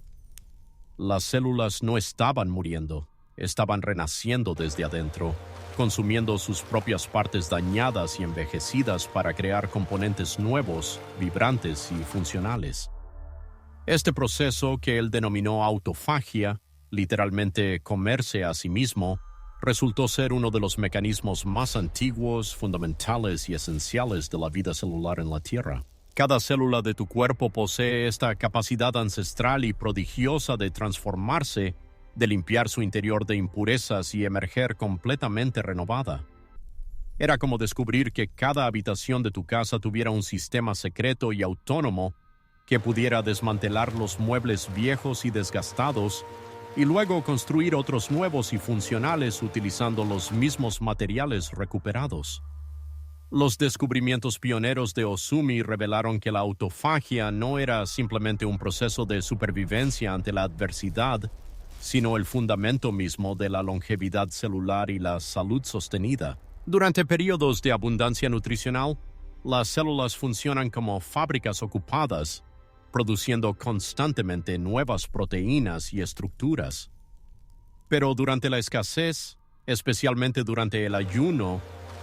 Las células no estaban muriendo, estaban renaciendo desde adentro, consumiendo sus propias partes dañadas y envejecidas para crear componentes nuevos, vibrantes y funcionales. Este proceso, que él denominó autofagia, literalmente comerse a sí mismo, resultó ser uno de los mecanismos más antiguos, fundamentales y esenciales de la vida celular en la Tierra. Cada célula de tu cuerpo posee esta capacidad ancestral y prodigiosa de transformarse, de limpiar su interior de impurezas y emerger completamente renovada. Era como descubrir que cada habitación de tu casa tuviera un sistema secreto y autónomo que pudiera desmantelar los muebles viejos y desgastados y luego construir otros nuevos y funcionales utilizando los mismos materiales recuperados. Los descubrimientos pioneros de Ohsumi revelaron que la autofagia no era simplemente un proceso de supervivencia ante la adversidad, sino el fundamento mismo de la longevidad celular y la salud sostenida. Durante periodos de abundancia nutricional, las células funcionan como fábricas ocupadas, produciendo constantemente nuevas proteínas y estructuras. Pero durante la escasez, especialmente durante el ayuno,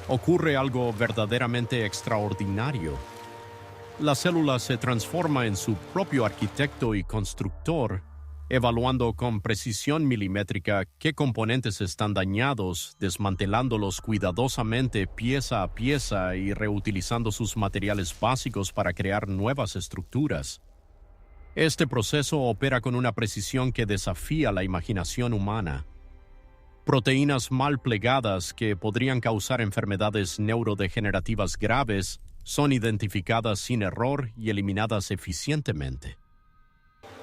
ocurre algo verdaderamente extraordinario. La célula se transforma en su propio arquitecto y constructor, evaluando con precisión milimétrica qué componentes están dañados, desmantelándolos cuidadosamente pieza a pieza y reutilizando sus materiales básicos para crear nuevas estructuras. Este proceso opera con una precisión que desafía la imaginación humana. Proteínas mal plegadas que podrían causar enfermedades neurodegenerativas graves son identificadas sin error y eliminadas eficientemente.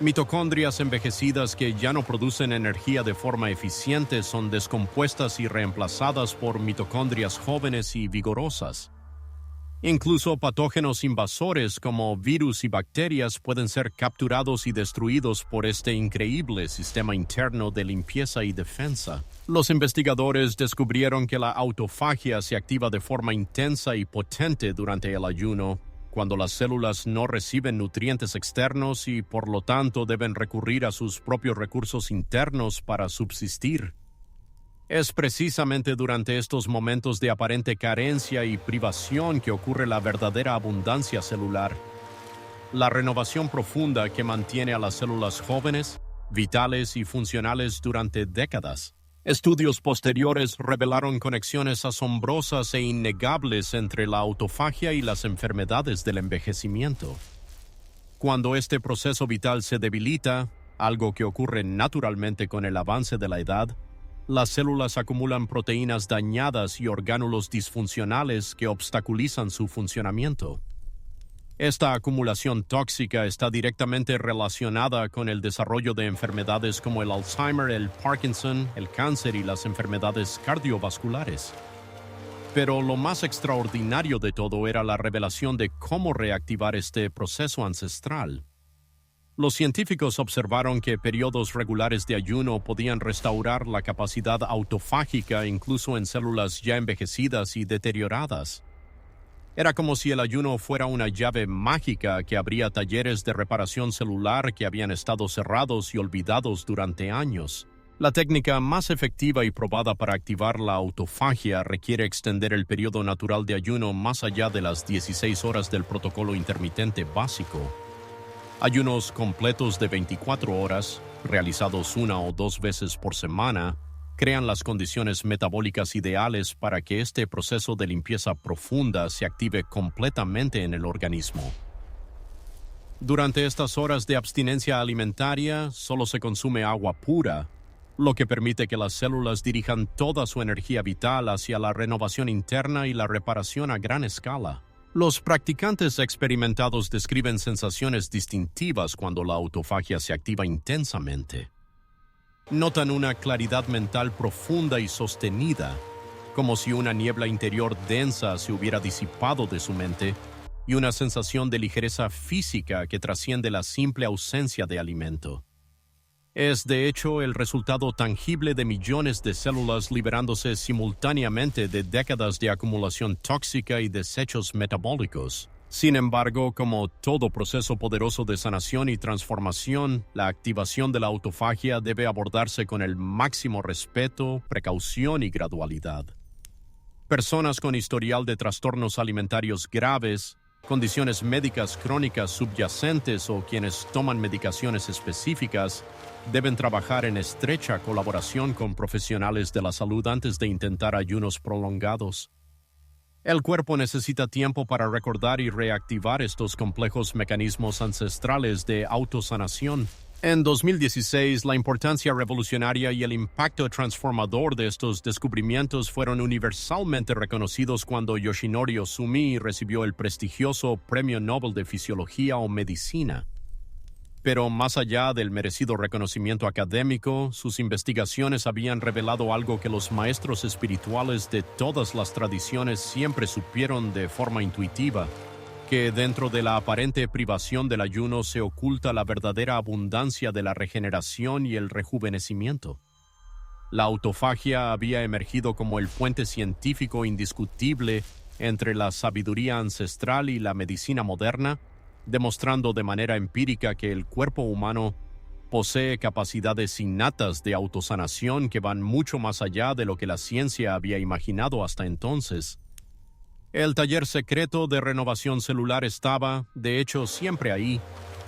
Mitocondrias envejecidas que ya no producen energía de forma eficiente son descompuestas y reemplazadas por mitocondrias jóvenes y vigorosas. Incluso patógenos invasores como virus y bacterias pueden ser capturados y destruidos por este increíble sistema interno de limpieza y defensa. Los investigadores descubrieron que la autofagia se activa de forma intensa y potente durante el ayuno, cuando las células no reciben nutrientes externos y por lo tanto deben recurrir a sus propios recursos internos para subsistir. Es precisamente durante estos momentos de aparente carencia y privación que ocurre la verdadera abundancia celular. La renovación profunda que mantiene a las células jóvenes, vitales y funcionales durante décadas. Estudios posteriores revelaron conexiones asombrosas e innegables entre la autofagia y las enfermedades del envejecimiento. Cuando este proceso vital se debilita, algo que ocurre naturalmente con el avance de la edad, las células acumulan proteínas dañadas y orgánulos disfuncionales que obstaculizan su funcionamiento. Esta acumulación tóxica está directamente relacionada con el desarrollo de enfermedades como el Alzheimer, el Parkinson, el cáncer y las enfermedades cardiovasculares. Pero lo más extraordinario de todo era la revelación de cómo reactivar este proceso ancestral. Los científicos observaron que periodos regulares de ayuno podían restaurar la capacidad autofágica incluso en células ya envejecidas y deterioradas. Era como si el ayuno fuera una llave mágica que abría talleres de reparación celular que habían estado cerrados y olvidados durante años. La técnica más efectiva y probada para activar la autofagia requiere extender el periodo natural de ayuno más allá de las 16 horas del protocolo intermitente básico. Ayunos completos de 24 horas, realizados 1 o 2 veces por semana, crean las condiciones metabólicas ideales para que este proceso de limpieza profunda se active completamente en el organismo. Durante estas horas de abstinencia alimentaria, solo se consume agua pura, lo que permite que las células dirijan toda su energía vital hacia la renovación interna y la reparación a gran escala. Los practicantes experimentados describen sensaciones distintivas cuando la autofagia se activa intensamente. Notan una claridad mental profunda y sostenida, como si una niebla interior densa se hubiera disipado de su mente, y una sensación de ligereza física que trasciende la simple ausencia de alimento. Es, de hecho, el resultado tangible de millones de células liberándose simultáneamente de décadas de acumulación tóxica y desechos metabólicos. Sin embargo, como todo proceso poderoso de sanación y transformación, la activación de la autofagia debe abordarse con el máximo respeto, precaución y gradualidad. Personas con historial de trastornos alimentarios graves, condiciones médicas crónicas subyacentes o quienes toman medicaciones específicas deben trabajar en estrecha colaboración con profesionales de la salud antes de intentar ayunos prolongados. El cuerpo necesita tiempo para recordar y reactivar estos complejos mecanismos ancestrales de autosanación. En 2016, la importancia revolucionaria y el impacto transformador de estos descubrimientos fueron universalmente reconocidos cuando Yoshinori Ohsumi recibió el prestigioso Premio Nobel de Fisiología o Medicina. Pero más allá del merecido reconocimiento académico, sus investigaciones habían revelado algo que los maestros espirituales de todas las tradiciones siempre supieron de forma intuitiva, que dentro de la aparente privación del ayuno se oculta la verdadera abundancia de la regeneración y el rejuvenecimiento. La autofagia había emergido como el puente científico indiscutible entre la sabiduría ancestral y la medicina moderna, demostrando de manera empírica que el cuerpo humano posee capacidades innatas de autosanación que van mucho más allá de lo que la ciencia había imaginado hasta entonces. El taller secreto de renovación celular estaba, de hecho, siempre ahí,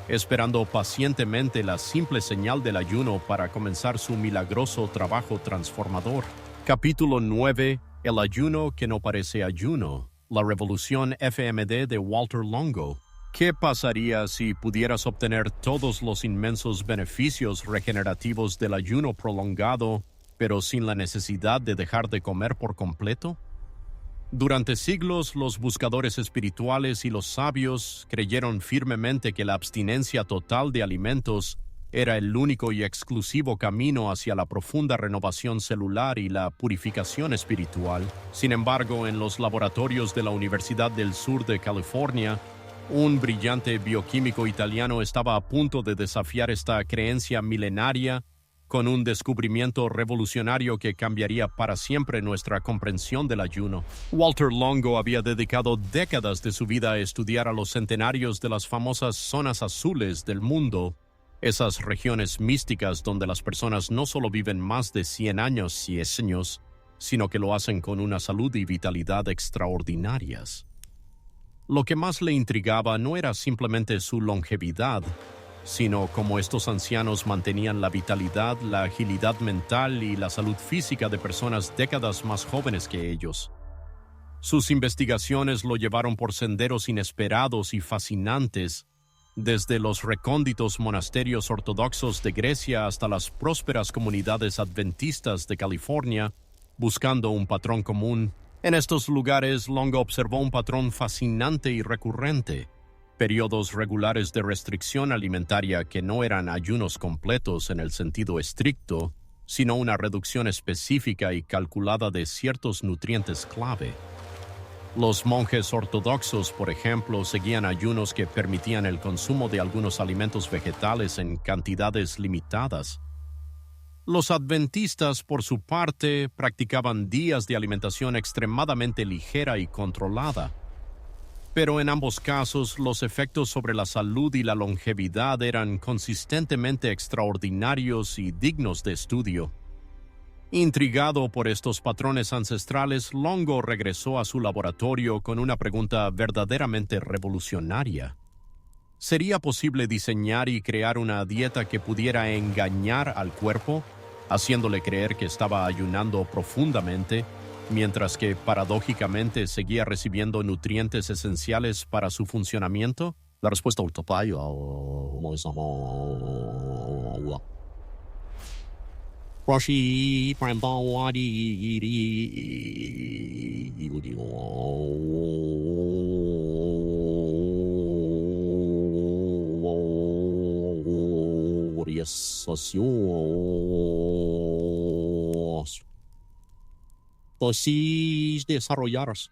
esperando pacientemente la simple señal del ayuno para comenzar su milagroso trabajo transformador. Capítulo 9. El ayuno que no parece ayuno. La revolución FMD de Walter Longo. ¿Qué pasaría si pudieras obtener todos los inmensos beneficios regenerativos del ayuno prolongado, pero sin la necesidad de dejar de comer por completo? Durante siglos, los buscadores espirituales y los sabios creyeron firmemente que la abstinencia total de alimentos era el único y exclusivo camino hacia la profunda renovación celular y la purificación espiritual. Sin embargo, en los laboratorios de la Universidad del Sur de California, un brillante bioquímico italiano estaba a punto de desafiar esta creencia milenaria con un descubrimiento revolucionario que cambiaría para siempre nuestra comprensión del ayuno. Walter Longo había dedicado décadas de su vida a estudiar a los centenarios de las famosas zonas azules del mundo, esas regiones místicas donde las personas no solo viven más de 100 años, sino que lo hacen con una salud y vitalidad extraordinarias. Lo que más le intrigaba no era simplemente su longevidad, sino cómo estos ancianos mantenían la vitalidad, la agilidad mental y la salud física de personas décadas más jóvenes que ellos. Sus investigaciones lo llevaron por senderos inesperados y fascinantes, desde los recónditos monasterios ortodoxos de Grecia hasta las prósperas comunidades adventistas de California, buscando un patrón común. En estos lugares, Longo observó un patrón fascinante y recurrente: periodos regulares de restricción alimentaria que no eran ayunos completos en el sentido estricto, sino una reducción específica y calculada de ciertos nutrientes clave. Los monjes ortodoxos, por ejemplo, seguían ayunos que permitían el consumo de algunos alimentos vegetales en cantidades limitadas. Los adventistas, por su parte, practicaban días de alimentación extremadamente ligera y controlada. Pero en ambos casos, los efectos sobre la salud y la longevidad eran consistentemente extraordinarios y dignos de estudio. Intrigado por estos patrones ancestrales, Longo regresó a su laboratorio con una pregunta verdaderamente revolucionaria. ¿Sería posible diseñar y crear una dieta que pudiera engañar al cuerpo, haciéndole creer que estaba ayunando profundamente, mientras que paradójicamente seguía recibiendo nutrientes esenciales para su funcionamiento? La respuesta dosis desarrolladas.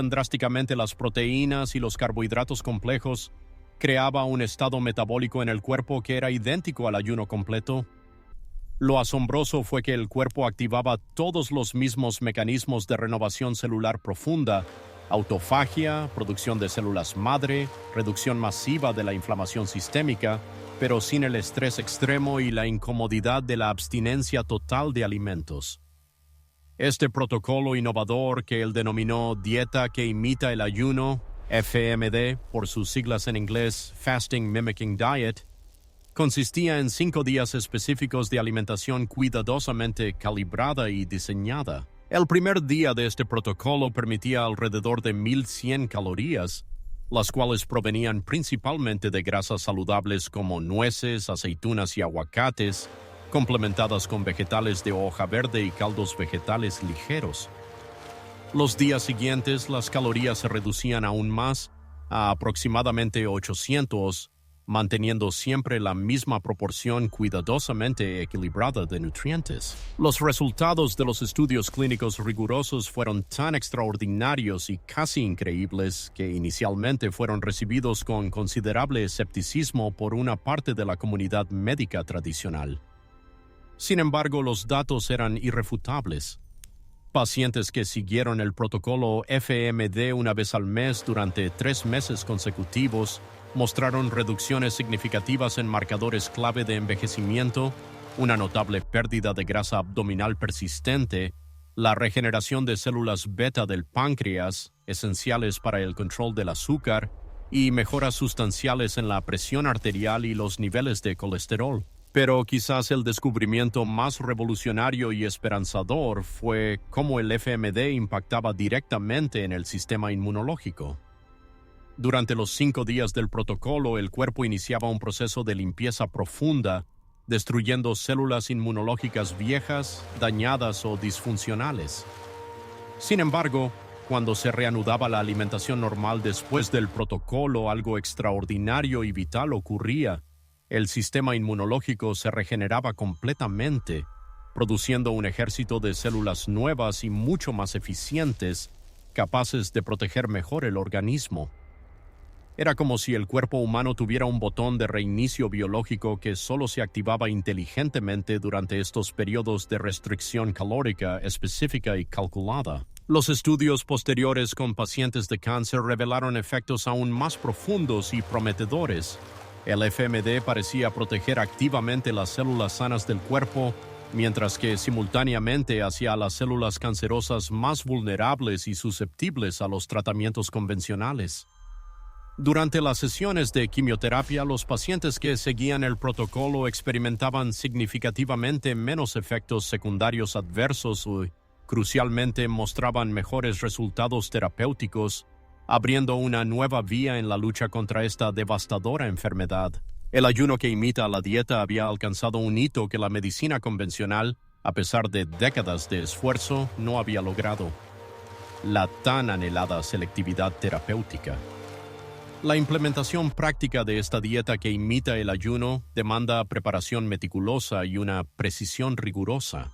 drásticamente las proteínas y los carbohidratos complejos, creaba un estado metabólico en el cuerpo que era idéntico al ayuno completo. Lo asombroso fue que el cuerpo activaba todos los mismos mecanismos de renovación celular profunda: autofagia, producción de células madre, reducción masiva de la inflamación sistémica, pero sin el estrés extremo y la incomodidad de la abstinencia total de alimentos. Este protocolo innovador, que él denominó dieta que imita el ayuno, FMD, por sus siglas en inglés Fasting Mimicking Diet, consistía en 5 días específicos de alimentación cuidadosamente calibrada y diseñada. El primer día de este protocolo permitía alrededor de 1,100 calorías, las cuales provenían principalmente de grasas saludables como nueces, aceitunas y aguacates, complementadas con vegetales de hoja verde y caldos vegetales ligeros. Los días siguientes, las calorías se reducían aún más, a aproximadamente 800, manteniendo siempre la misma proporción cuidadosamente equilibrada de nutrientes. Los resultados de los estudios clínicos rigurosos fueron tan extraordinarios y casi increíbles que inicialmente fueron recibidos con considerable escepticismo por una parte de la comunidad médica tradicional. Sin embargo, los datos eran irrefutables. Pacientes que siguieron el protocolo FMD una vez al mes durante 3 meses consecutivos mostraron reducciones significativas en marcadores clave de envejecimiento, una notable pérdida de grasa abdominal persistente, la regeneración de células beta del páncreas, esenciales para el control del azúcar, y mejoras sustanciales en la presión arterial y los niveles de colesterol. Pero quizás el descubrimiento más revolucionario y esperanzador fue cómo el FMD impactaba directamente en el sistema inmunológico. Durante los 5 días del protocolo, el cuerpo iniciaba un proceso de limpieza profunda, destruyendo células inmunológicas viejas, dañadas o disfuncionales. Sin embargo, cuando se reanudaba la alimentación normal después del protocolo, algo extraordinario y vital ocurría. El sistema inmunológico se regeneraba completamente, produciendo un ejército de células nuevas y mucho más eficientes, capaces de proteger mejor el organismo. Era como si el cuerpo humano tuviera un botón de reinicio biológico que solo se activaba inteligentemente durante estos periodos de restricción calórica específica y calculada. Los estudios posteriores con pacientes de cáncer revelaron efectos aún más profundos y prometedores. El FMD parecía proteger activamente las células sanas del cuerpo, mientras que simultáneamente hacía a las células cancerosas más vulnerables y susceptibles a los tratamientos convencionales. Durante las sesiones de quimioterapia, los pacientes que seguían el protocolo experimentaban significativamente menos efectos secundarios adversos y, crucialmente, mostraban mejores resultados terapéuticos, abriendo una nueva vía en la lucha contra esta devastadora enfermedad. El ayuno que imita a la dieta había alcanzado un hito que la medicina convencional, a pesar de décadas de esfuerzo, no había logrado: la tan anhelada selectividad terapéutica. La implementación práctica de esta dieta que imita el ayuno demanda preparación meticulosa y una precisión rigurosa.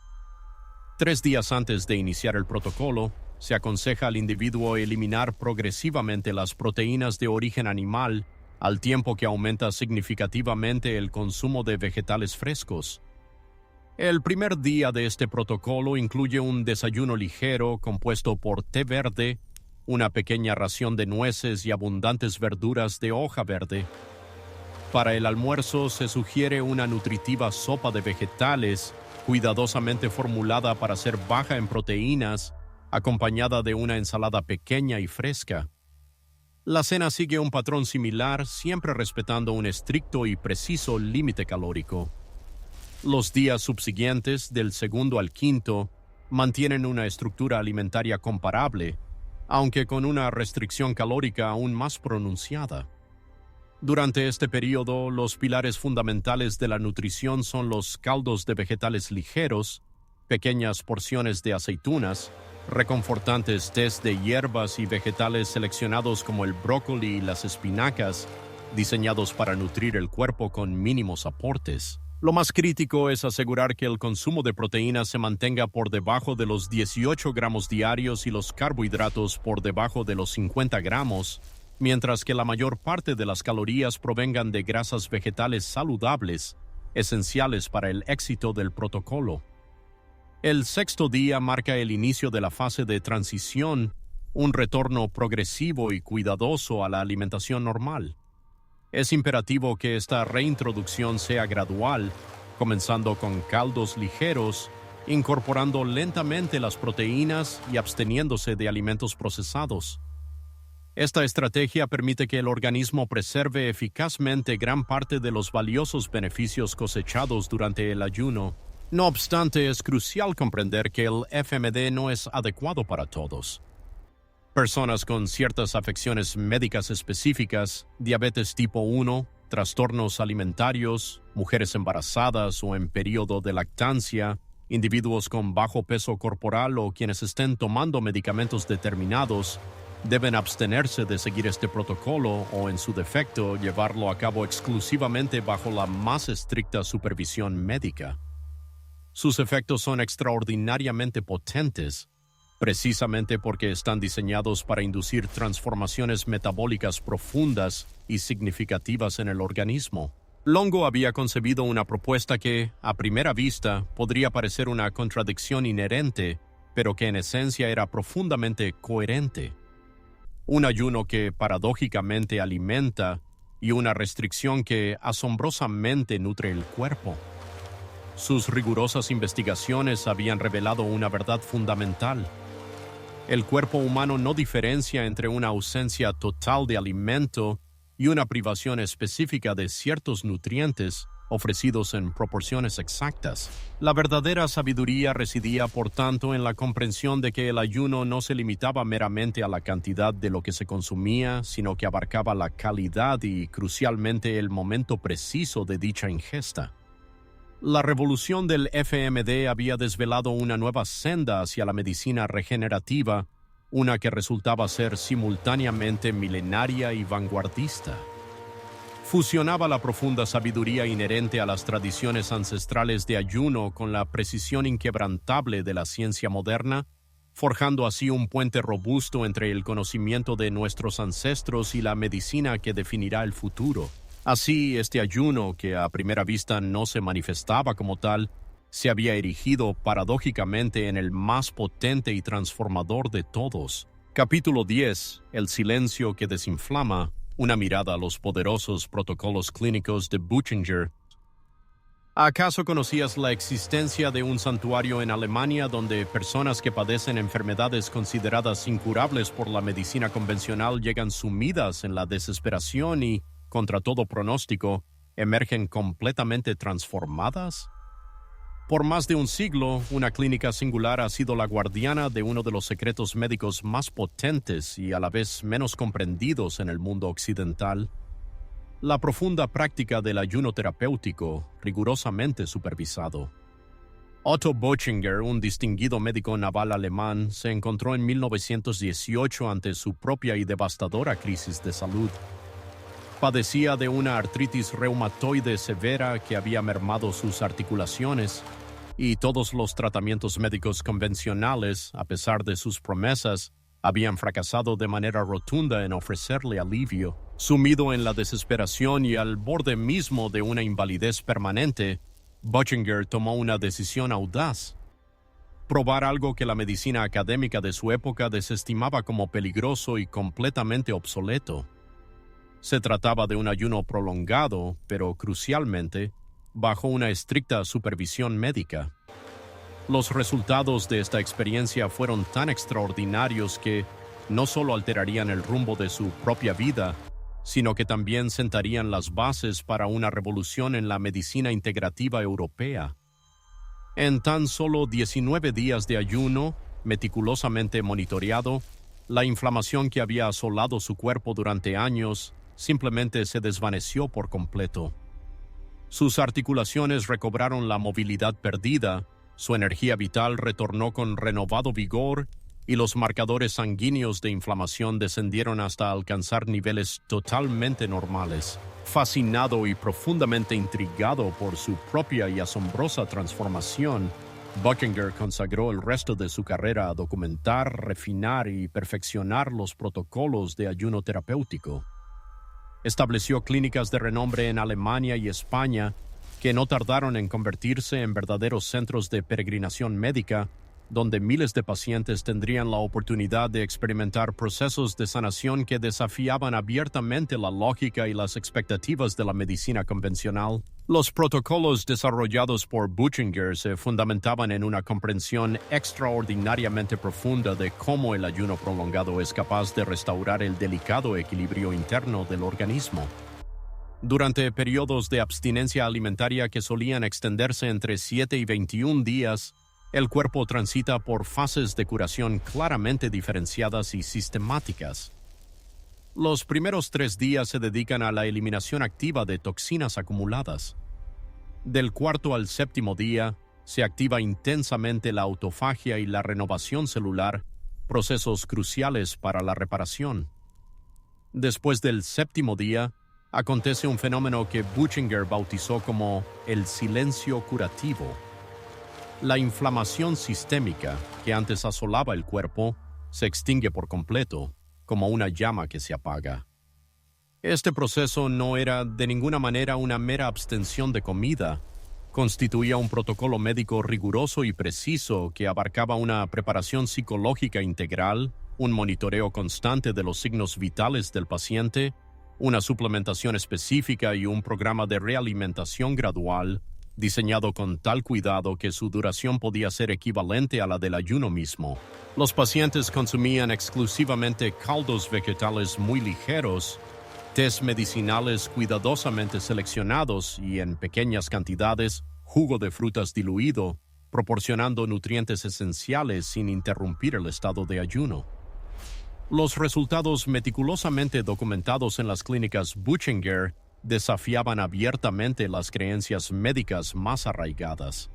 3 días antes de iniciar el protocolo, se aconseja al individuo eliminar progresivamente las proteínas de origen animal, al tiempo que aumenta significativamente el consumo de vegetales frescos. El primer día de este protocolo incluye un desayuno ligero compuesto por té verde, una pequeña ración de nueces y abundantes verduras de hoja verde. Para el almuerzo se sugiere una nutritiva sopa de vegetales, cuidadosamente formulada para ser baja en proteínas, acompañada de una ensalada pequeña y fresca. La cena sigue un patrón similar, siempre respetando un estricto y preciso límite calórico. Los días subsiguientes, del segundo al quinto, mantienen una estructura alimentaria comparable, aunque con una restricción calórica aún más pronunciada. Durante este periodo, los pilares fundamentales de la nutrición son los caldos de vegetales ligeros, pequeñas porciones de aceitunas, reconfortantes tés de hierbas y vegetales seleccionados como el brócoli y las espinacas, diseñados para nutrir el cuerpo con mínimos aportes. Lo más crítico es asegurar que el consumo de proteínas se mantenga por debajo de los 18 gramos diarios y los carbohidratos por debajo de los 50 gramos, mientras que la mayor parte de las calorías provengan de grasas vegetales saludables, esenciales para el éxito del protocolo. El sexto día marca el inicio de la fase de transición, un retorno progresivo y cuidadoso a la alimentación normal. Es imperativo que esta reintroducción sea gradual, comenzando con caldos ligeros, incorporando lentamente las proteínas y absteniéndose de alimentos procesados. Esta estrategia permite que el organismo preserve eficazmente gran parte de los valiosos beneficios cosechados durante el ayuno. No obstante, es crucial comprender que el FMD no es adecuado para todos. Personas con ciertas afecciones médicas específicas, diabetes tipo 1, trastornos alimentarios, mujeres embarazadas o en periodo de lactancia, individuos con bajo peso corporal o quienes estén tomando medicamentos determinados, deben abstenerse de seguir este protocolo o, en su defecto, llevarlo a cabo exclusivamente bajo la más estricta supervisión médica. Sus efectos son extraordinariamente potentes, precisamente porque están diseñados para inducir transformaciones metabólicas profundas y significativas en el organismo. Longo había concebido una propuesta que, a primera vista, podría parecer una contradicción inherente, pero que en esencia era profundamente coherente. Un ayuno que paradójicamente alimenta y una restricción que asombrosamente nutre el cuerpo. Sus rigurosas investigaciones habían revelado una verdad fundamental. El cuerpo humano no diferencia entre una ausencia total de alimento y una privación específica de ciertos nutrientes ofrecidos en proporciones exactas. La verdadera sabiduría residía, por tanto, en la comprensión de que el ayuno no se limitaba meramente a la cantidad de lo que se consumía, sino que abarcaba la calidad y, crucialmente, el momento preciso de dicha ingesta. La revolución del FMD había desvelado una nueva senda hacia la medicina regenerativa, una que resultaba ser simultáneamente milenaria y vanguardista. Fusionaba la profunda sabiduría inherente a las tradiciones ancestrales de ayuno con la precisión inquebrantable de la ciencia moderna, forjando así un puente robusto entre el conocimiento de nuestros ancestros y la medicina que definirá el futuro. Así, este ayuno, que a primera vista no se manifestaba como tal, se había erigido paradójicamente en el más potente y transformador de todos. Capítulo 10. El silencio que desinflama. Una mirada a los poderosos protocolos clínicos de Buchinger. ¿Acaso conocías la existencia de un santuario en Alemania donde personas que padecen enfermedades consideradas incurables por la medicina convencional llegan sumidas en la desesperación y, contra todo pronóstico, emergen completamente transformadas? Por más de un siglo, una clínica singular ha sido la guardiana de uno de los secretos médicos más potentes y a la vez menos comprendidos en el mundo occidental: la profunda práctica del ayuno terapéutico, rigurosamente supervisado. Otto Buchinger, un distinguido médico naval alemán, se encontró en 1918 ante su propia y devastadora crisis de salud. Padecía de una artritis reumatoide severa que había mermado sus articulaciones, y todos los tratamientos médicos convencionales, a pesar de sus promesas, habían fracasado de manera rotunda en ofrecerle alivio. Sumido en la desesperación y al borde mismo de una invalidez permanente, Buchinger tomó una decisión audaz: probar algo que la medicina académica de su época desestimaba como peligroso y completamente obsoleto. Se trataba de un ayuno prolongado, pero crucialmente, bajo una estricta supervisión médica. Los resultados de esta experiencia fueron tan extraordinarios que no solo alterarían el rumbo de su propia vida, sino que también sentarían las bases para una revolución en la medicina integrativa europea. En tan solo 19 días de ayuno, meticulosamente monitoreado, la inflamación que había asolado su cuerpo durante años simplemente se desvaneció por completo. Sus articulaciones recobraron la movilidad perdida, su energía vital retornó con renovado vigor y los marcadores sanguíneos de inflamación descendieron hasta alcanzar niveles totalmente normales. Fascinado y profundamente intrigado por su propia y asombrosa transformación, Buchinger consagró el resto de su carrera a documentar, refinar y perfeccionar los protocolos de ayuno terapéutico. Estableció clínicas de renombre en Alemania y España que no tardaron en convertirse en verdaderos centros de peregrinación médica, donde miles de pacientes tendrían la oportunidad de experimentar procesos de sanación que desafiaban abiertamente la lógica y las expectativas de la medicina convencional. Los protocolos desarrollados por Buchinger se fundamentaban en una comprensión extraordinariamente profunda de cómo el ayuno prolongado es capaz de restaurar el delicado equilibrio interno del organismo. Durante periodos de abstinencia alimentaria que solían extenderse entre 7 y 21 días, el cuerpo transita por fases de curación claramente diferenciadas y sistemáticas. Los primeros 3 días se dedican a la eliminación activa de toxinas acumuladas. Del cuarto al séptimo día, se activa intensamente la autofagia y la renovación celular, procesos cruciales para la reparación. Después del séptimo día, acontece un fenómeno que Buchinger bautizó como el silencio curativo. La inflamación sistémica que antes asolaba el cuerpo se extingue por completo, como una llama que se apaga. Este proceso no era de ninguna manera una mera abstención de comida. Constituía un protocolo médico riguroso y preciso que abarcaba una preparación psicológica integral, un monitoreo constante de los signos vitales del paciente, una suplementación específica y un programa de realimentación gradual, diseñado con tal cuidado que su duración podía ser equivalente a la del ayuno mismo. Los pacientes consumían exclusivamente caldos vegetales muy ligeros, tés medicinales cuidadosamente seleccionados y en pequeñas cantidades, jugo de frutas diluido, proporcionando nutrientes esenciales sin interrumpir el estado de ayuno. Los resultados meticulosamente documentados en las clínicas Buchinger desafiaban abiertamente las creencias médicas más arraigadas.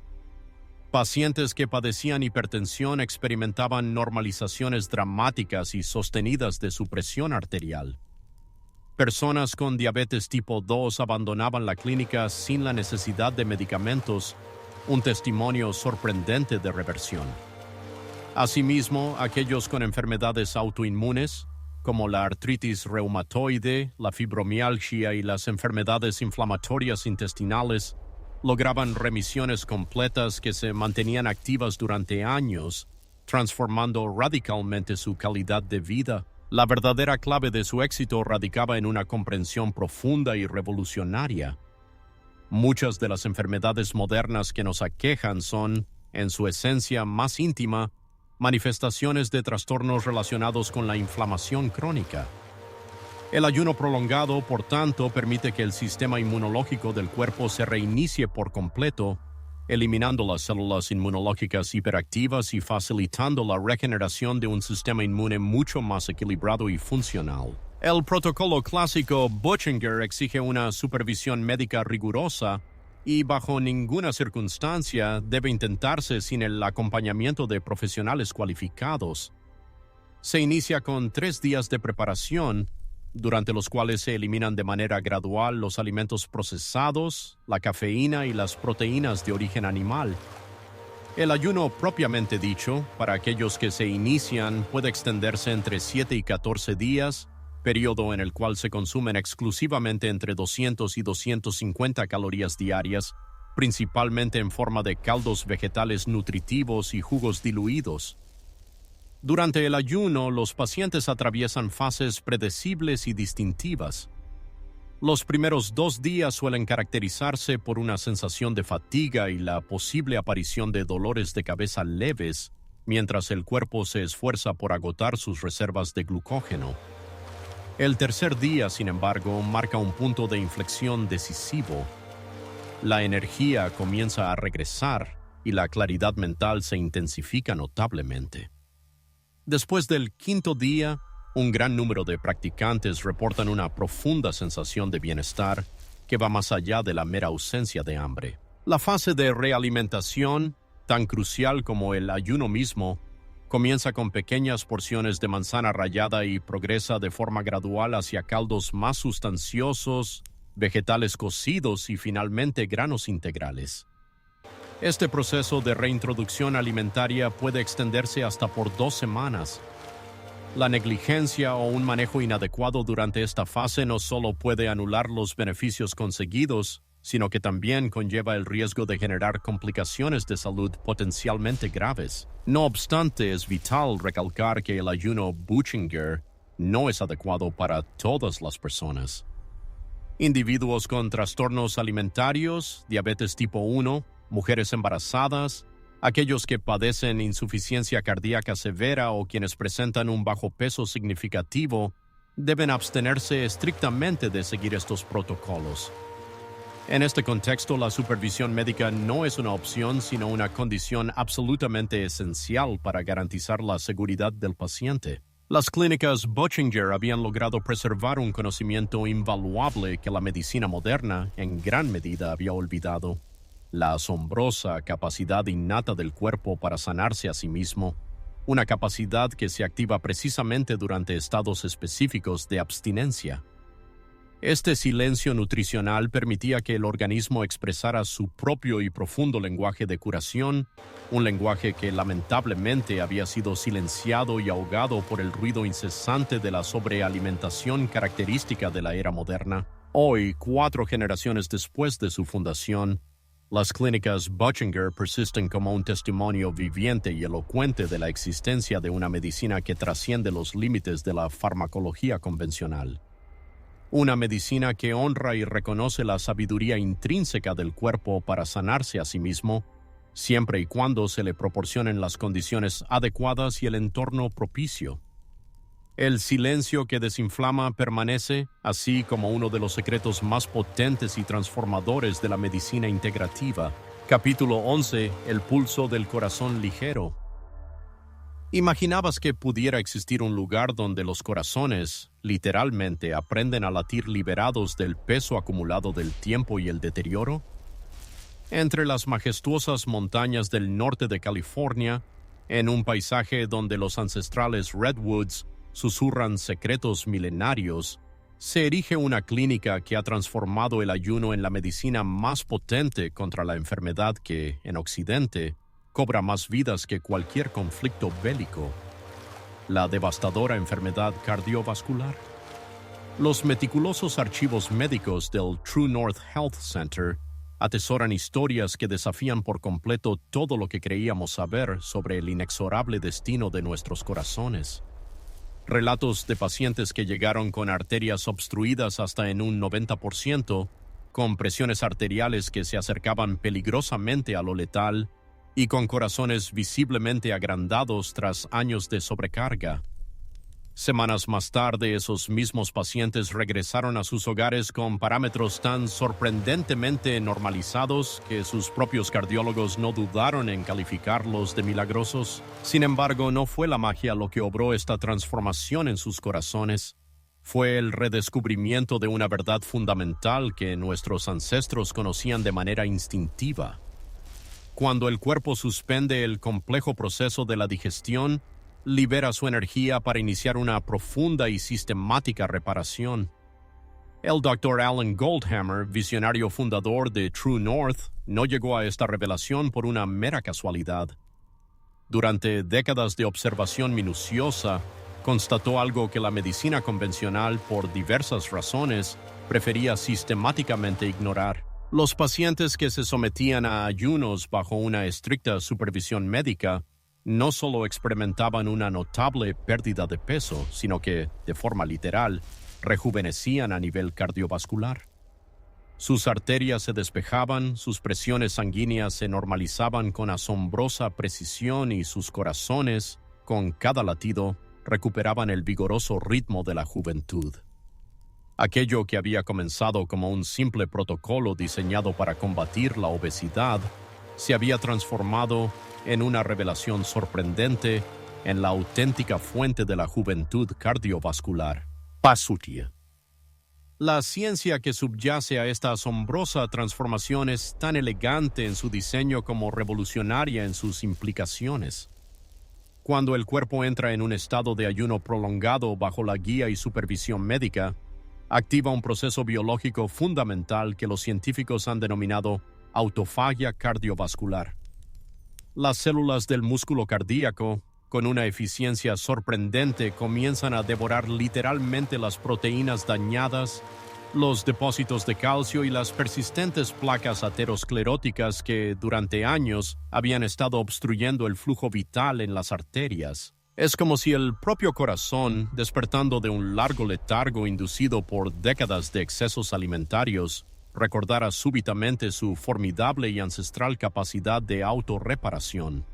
Pacientes que padecían hipertensión experimentaban normalizaciones dramáticas y sostenidas de su presión arterial. Personas con diabetes tipo 2 abandonaban la clínica sin la necesidad de medicamentos, un testimonio sorprendente de reversión. Asimismo, aquellos con enfermedades autoinmunes, como la artritis reumatoide, la fibromialgia y las enfermedades inflamatorias intestinales, lograban remisiones completas que se mantenían activas durante años, transformando radicalmente su calidad de vida. La verdadera clave de su éxito radicaba en una comprensión profunda y revolucionaria. Muchas de las enfermedades modernas que nos aquejan son, en su esencia más íntima, manifestaciones de trastornos relacionados con la inflamación crónica. El ayuno prolongado, por tanto, permite que el sistema inmunológico del cuerpo se reinicie por completo, eliminando las células inmunológicas hiperactivas y facilitando la regeneración de un sistema inmune mucho más equilibrado y funcional. El protocolo clásico Buchinger exige una supervisión médica rigurosa y bajo ninguna circunstancia debe intentarse sin el acompañamiento de profesionales cualificados. Se inicia con 3 días de preparación, durante los cuales se eliminan de manera gradual los alimentos procesados, la cafeína y las proteínas de origen animal. El ayuno propiamente dicho, para aquellos que se inician, puede extenderse entre 7 y 14 días, periodo en el cual se consumen exclusivamente entre 200 y 250 calorías diarias, principalmente en forma de caldos vegetales nutritivos y jugos diluidos. Durante el ayuno, los pacientes atraviesan fases predecibles y distintivas. Los primeros 2 días suelen caracterizarse por una sensación de fatiga y la posible aparición de dolores de cabeza leves, mientras el cuerpo se esfuerza por agotar sus reservas de glucógeno. El tercer día, sin embargo, marca un punto de inflexión decisivo. La energía comienza a regresar y la claridad mental se intensifica notablemente. Después del 5.º día, un gran número de practicantes reportan una profunda sensación de bienestar que va más allá de la mera ausencia de hambre. La fase de realimentación, tan crucial como el ayuno mismo, Comienza con pequeñas porciones de manzana rallada y progresa de forma gradual hacia caldos más sustanciosos, vegetales cocidos y finalmente granos integrales. Este proceso de reintroducción alimentaria puede extenderse hasta por 2 semanas. La negligencia o un manejo inadecuado durante esta fase no solo puede anular los beneficios conseguidos, sino que también conlleva el riesgo de generar complicaciones de salud potencialmente graves. No obstante, es vital recalcar que el ayuno Buchinger no es adecuado para todas las personas. Individuos con trastornos alimentarios, diabetes tipo 1, mujeres embarazadas, aquellos que padecen insuficiencia cardíaca severa o quienes presentan un bajo peso significativo deben abstenerse estrictamente de seguir estos protocolos. En este contexto, la supervisión médica no es una opción, sino una condición absolutamente esencial para garantizar la seguridad del paciente. Las clínicas Buchinger habían logrado preservar un conocimiento invaluable que la medicina moderna, en gran medida, había olvidado: la asombrosa capacidad innata del cuerpo para sanarse a sí mismo, una capacidad que se activa precisamente durante estados específicos de abstinencia. Este silencio nutricional permitía que el organismo expresara su propio y profundo lenguaje de curación, un lenguaje que lamentablemente había sido silenciado y ahogado por el ruido incesante de la sobrealimentación característica de la era moderna. Hoy, 4 generaciones después de su fundación, las clínicas Buchinger persisten como un testimonio viviente y elocuente de la existencia de una medicina que trasciende los límites de la farmacología convencional. Una medicina que honra y reconoce la sabiduría intrínseca del cuerpo para sanarse a sí mismo, siempre y cuando se le proporcionen las condiciones adecuadas y el entorno propicio. El silencio que desinflama permanece, así como uno de los secretos más potentes y transformadores de la medicina integrativa. Capítulo 11. El pulso del corazón ligero. ¿Imaginabas que pudiera existir un lugar donde los corazones, literalmente, aprenden a latir liberados del peso acumulado del tiempo y el deterioro? Entre las majestuosas montañas del norte de California, en un paisaje donde los ancestrales redwoods susurran secretos milenarios, se erige una clínica que ha transformado el ayuno en la medicina más potente contra la enfermedad que, en Occidente, cobra más vidas que cualquier conflicto bélico: la devastadora enfermedad cardiovascular. Los meticulosos archivos médicos del True North Health Center atesoran historias que desafían por completo todo lo que creíamos saber sobre el inexorable destino de nuestros corazones. Relatos de pacientes que llegaron con arterias obstruidas hasta en un 90%, con presiones arteriales que se acercaban peligrosamente a lo letal y con corazones visiblemente agrandados tras años de sobrecarga. Semanas más tarde, esos mismos pacientes regresaron a sus hogares con parámetros tan sorprendentemente normalizados que sus propios cardiólogos no dudaron en calificarlos de milagrosos. Sin embargo, no fue la magia lo que obró esta transformación en sus corazones. Fue el redescubrimiento de una verdad fundamental que nuestros ancestros conocían de manera instintiva. Cuando el cuerpo suspende el complejo proceso de la digestión, libera su energía para iniciar una profunda y sistemática reparación. El Dr. Alan Goldhammer, visionario fundador de True North, no llegó a esta revelación por una mera casualidad. Durante décadas de observación minuciosa, constató algo que la medicina convencional, por diversas razones, prefería sistemáticamente ignorar. Los pacientes que se sometían a ayunos bajo una estricta supervisión médica no solo experimentaban una notable pérdida de peso, sino que, de forma literal, rejuvenecían a nivel cardiovascular. Sus arterias se despejaban, sus presiones sanguíneas se normalizaban con asombrosa precisión y sus corazones, con cada latido, recuperaban el vigoroso ritmo de la juventud. Aquello que había comenzado como un simple protocolo diseñado para combatir la obesidad se había transformado en una revelación sorprendente en la auténtica fuente de la juventud cardiovascular, Pasutia. La ciencia que subyace a esta asombrosa transformación es tan elegante en su diseño como revolucionaria en sus implicaciones. Cuando el cuerpo entra en un estado de ayuno prolongado bajo la guía y supervisión médica, activa un proceso biológico fundamental que los científicos han denominado autofagia cardiovascular. Las células del músculo cardíaco, con una eficiencia sorprendente, comienzan a devorar literalmente las proteínas dañadas, los depósitos de calcio y las persistentes placas ateroscleróticas que, durante años, habían estado obstruyendo el flujo vital en las arterias. Es como si el propio corazón, despertando de un largo letargo inducido por décadas de excesos alimentarios, recordara súbitamente su formidable y ancestral capacidad de autorreparación.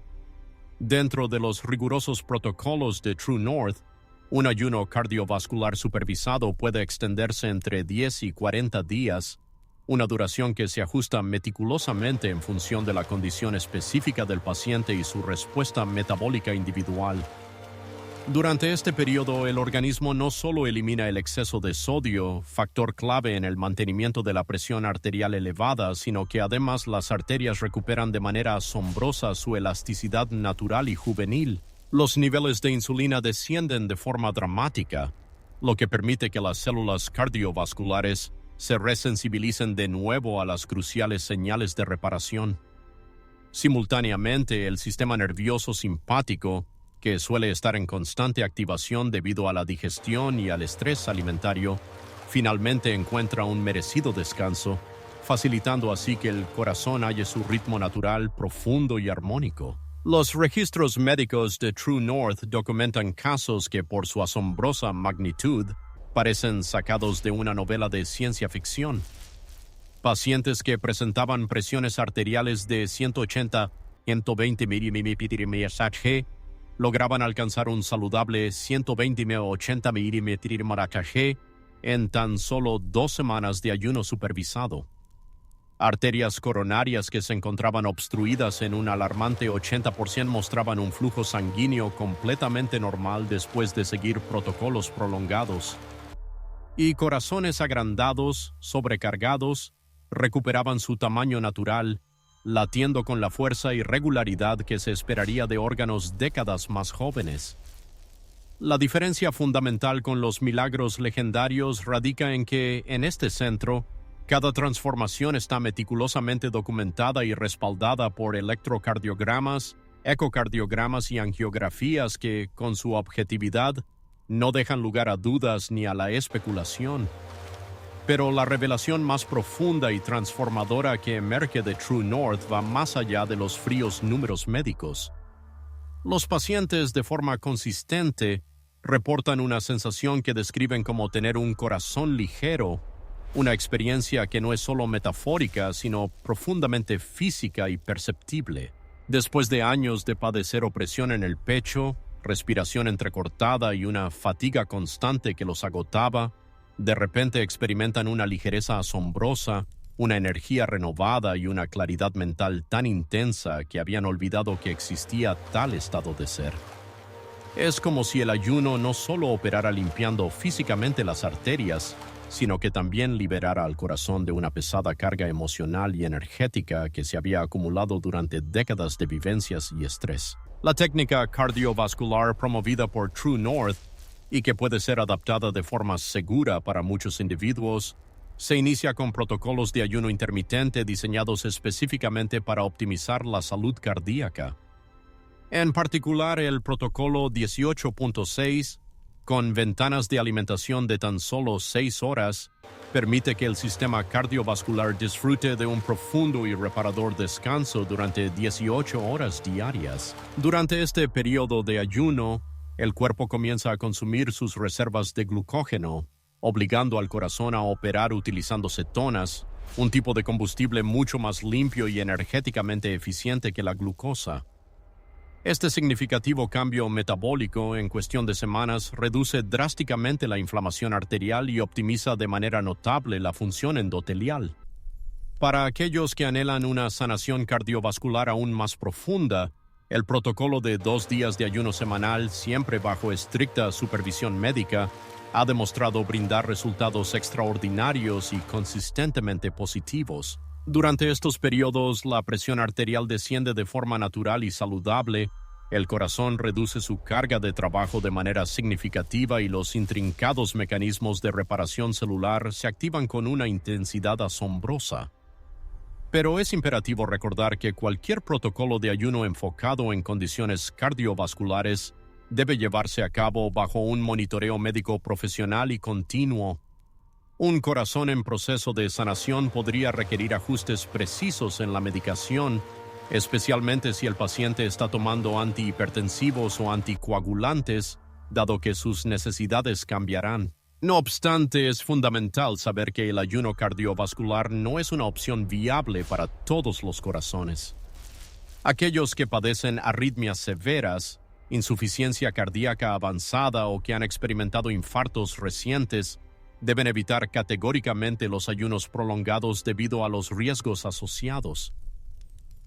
Dentro de los rigurosos protocolos de True North, un ayuno cardiovascular supervisado puede extenderse entre 10 y 40 días, una duración que se ajusta meticulosamente en función de la condición específica del paciente y su respuesta metabólica individual. Durante este periodo, el organismo no solo elimina el exceso de sodio, factor clave en el mantenimiento de la presión arterial elevada, sino que además las arterias recuperan de manera asombrosa su elasticidad natural y juvenil. Los niveles de insulina descienden de forma dramática, lo que permite que las células cardiovasculares se resensibilicen de nuevo a las cruciales señales de reparación. Simultáneamente, el sistema nervioso simpático, que suele estar en constante activación debido a la digestión y al estrés alimentario, finalmente encuentra un merecido descanso, facilitando así que el corazón halle su ritmo natural, profundo y armónico. Los registros médicos de True North documentan casos que, por su asombrosa magnitud, parecen sacados de una novela de ciencia ficción. Pacientes que presentaban presiones arteriales de 180-120 mmHg lograban alcanzar un saludable 120-80 mmHg en tan solo 2 semanas de ayuno supervisado. Arterias coronarias que se encontraban obstruidas en un alarmante 80% mostraban un flujo sanguíneo completamente normal después de seguir protocolos prolongados. Y corazones agrandados, sobrecargados, recuperaban su tamaño natural, latiendo con la fuerza y regularidad que se esperaría de órganos décadas más jóvenes. La diferencia fundamental con los milagros legendarios radica en que, en este centro, cada transformación está meticulosamente documentada y respaldada por electrocardiogramas, ecocardiogramas y angiografías que, con su objetividad, no dejan lugar a dudas ni a la especulación. Pero la revelación más profunda y transformadora que emerge de True North va más allá de los fríos números médicos. Los pacientes, de forma consistente, reportan una sensación que describen como tener un corazón ligero, una experiencia que no es solo metafórica, sino profundamente física y perceptible. Después de años de padecer opresión en el pecho, respiración entrecortada y una fatiga constante que los agotaba, de repente experimentan una ligereza asombrosa, una energía renovada y una claridad mental tan intensa que habían olvidado que existía tal estado de ser. Es como si el ayuno no solo operara limpiando físicamente las arterias, sino que también liberara al corazón de una pesada carga emocional y energética que se había acumulado durante décadas de vivencias y estrés. La técnica cardiovascular promovida por True North y que puede ser adaptada de forma segura para muchos individuos, se inicia con protocolos de ayuno intermitente diseñados específicamente para optimizar la salud cardíaca. En particular, el protocolo 18.6, con ventanas de alimentación de tan solo 6 horas, permite que el sistema cardiovascular disfrute de un profundo y reparador descanso durante 18 horas diarias. Durante este periodo de ayuno, el cuerpo comienza a consumir sus reservas de glucógeno, obligando al corazón a operar utilizando cetonas, un tipo de combustible mucho más limpio y energéticamente eficiente que la glucosa. Este significativo cambio metabólico en cuestión de semanas reduce drásticamente la inflamación arterial y optimiza de manera notable la función endotelial. Para aquellos que anhelan una sanación cardiovascular aún más profunda, el protocolo de 2 días de ayuno semanal, siempre bajo estricta supervisión médica, ha demostrado brindar resultados extraordinarios y consistentemente positivos. Durante estos periodos, la presión arterial desciende de forma natural y saludable, El corazón reduce su carga de trabajo de manera significativa y los intrincados mecanismos de reparación celular se activan con una intensidad asombrosa. Pero es imperativo recordar que cualquier protocolo de ayuno enfocado en condiciones cardiovasculares debe llevarse a cabo bajo un monitoreo médico profesional y continuo. Un corazón en proceso de sanación podría requerir ajustes precisos en la medicación, especialmente si el paciente está tomando antihipertensivos o anticoagulantes, dado que sus necesidades cambiarán. No obstante, es fundamental saber que el ayuno cardiovascular no es una opción viable para todos los corazones. Aquellos que padecen arritmias severas, insuficiencia cardíaca avanzada o que han experimentado infartos recientes deben evitar categóricamente los ayunos prolongados debido a los riesgos asociados.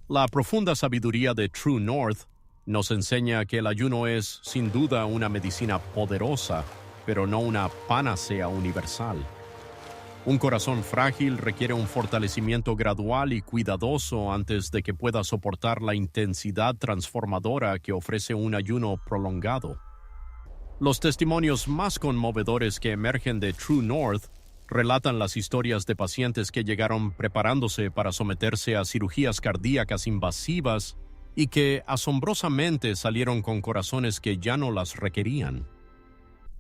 La profunda sabiduría de True North nos enseña que el ayuno es, sin duda, una medicina poderosa, pero no una panacea universal. Un corazón frágil requiere un fortalecimiento gradual y cuidadoso antes de que pueda soportar la intensidad transformadora que ofrece un ayuno prolongado. Los testimonios más conmovedores que emergen de True North relatan las historias de pacientes que llegaron preparándose para someterse a cirugías cardíacas invasivas y que asombrosamente salieron con corazones que ya no las requerían.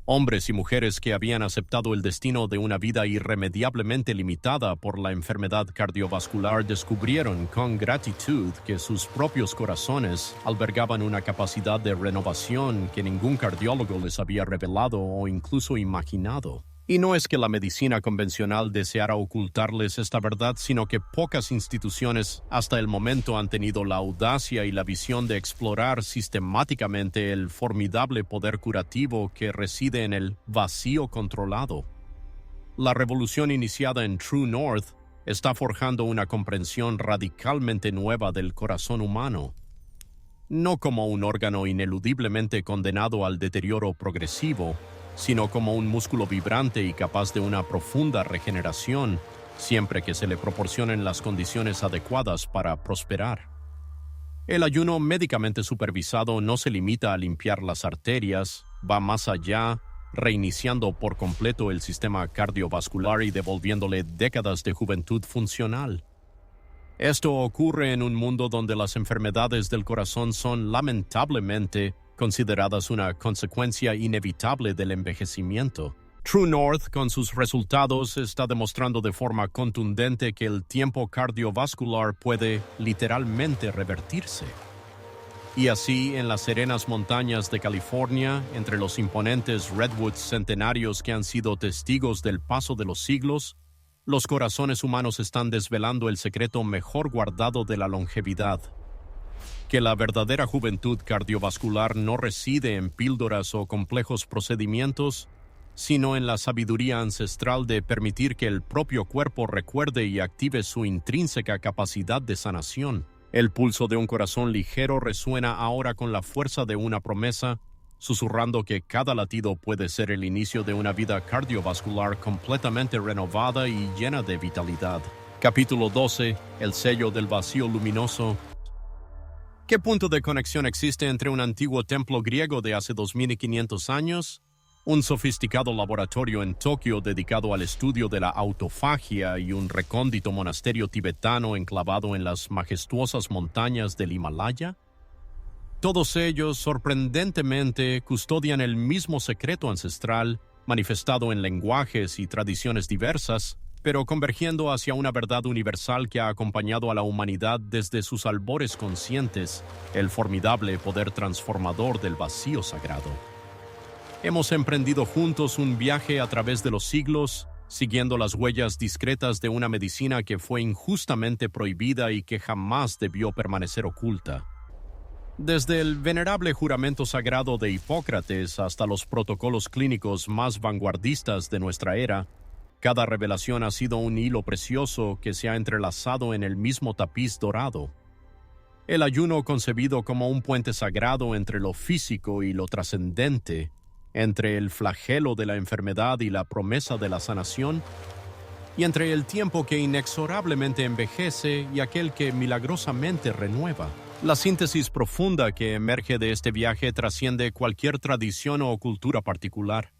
Hombres y mujeres que habían aceptado el destino de una vida irremediablemente limitada por la enfermedad cardiovascular descubrieron con gratitud que sus propios corazones albergaban una capacidad de renovación que ningún cardiólogo les había revelado o incluso imaginado. Y no es que la medicina convencional deseara ocultarles esta verdad, sino que pocas instituciones hasta el momento han tenido la audacia y la visión de explorar sistemáticamente el formidable poder curativo que reside en el vacío controlado. La revolución iniciada en True North está forjando una comprensión radicalmente nueva del corazón humano, no como un órgano ineludiblemente condenado al deterioro progresivo, sino como un músculo vibrante y capaz de una profunda regeneración, siempre que se le proporcionen las condiciones adecuadas para prosperar. El ayuno médicamente supervisado no se limita a limpiar las arterias, va más allá, reiniciando por completo el sistema cardiovascular y devolviéndole décadas de juventud funcional. Esto ocurre en un mundo donde las enfermedades del corazón son lamentablemente consideradas una consecuencia inevitable del envejecimiento. True North, con sus resultados, está demostrando de forma contundente que el tiempo cardiovascular puede literalmente revertirse. Y así, en las serenas montañas de California, entre los imponentes redwoods centenarios que han sido testigos del paso de los siglos, los corazones humanos están desvelando el secreto mejor guardado de la longevidad: que la verdadera juventud cardiovascular no reside en píldoras o complejos procedimientos, sino en la sabiduría ancestral de permitir que el propio cuerpo recuerde y active su intrínseca capacidad de sanación. El pulso de un corazón ligero resuena ahora con la fuerza de una promesa, susurrando que cada latido puede ser el inicio de una vida cardiovascular completamente renovada y llena de vitalidad. Capítulo 12. El sello del vacío luminoso. ¿Qué punto de conexión existe entre un antiguo templo griego de hace 2500 años, un sofisticado laboratorio en Tokio dedicado al estudio de la autofagia y un recóndito monasterio tibetano enclavado en las majestuosas montañas del Himalaya? Todos ellos, sorprendentemente, custodian el mismo secreto ancestral, manifestado en lenguajes y tradiciones diversas, pero convergiendo hacia una verdad universal que ha acompañado a la humanidad desde sus albores conscientes, el formidable poder transformador del vacío sagrado. Hemos emprendido juntos un viaje a través de los siglos, siguiendo las huellas discretas de una medicina que fue injustamente prohibida y que jamás debió permanecer oculta. Desde el venerable juramento sagrado de Hipócrates hasta los protocolos clínicos más vanguardistas de nuestra era, cada revelación ha sido un hilo precioso que se ha entrelazado en el mismo tapiz dorado. El ayuno, concebido como un puente sagrado entre lo físico y lo trascendente, entre el flagelo de la enfermedad y la promesa de la sanación, y entre el tiempo que inexorablemente envejece y aquel que milagrosamente renueva. La síntesis profunda que emerge de este viaje trasciende cualquier tradición o cultura particular.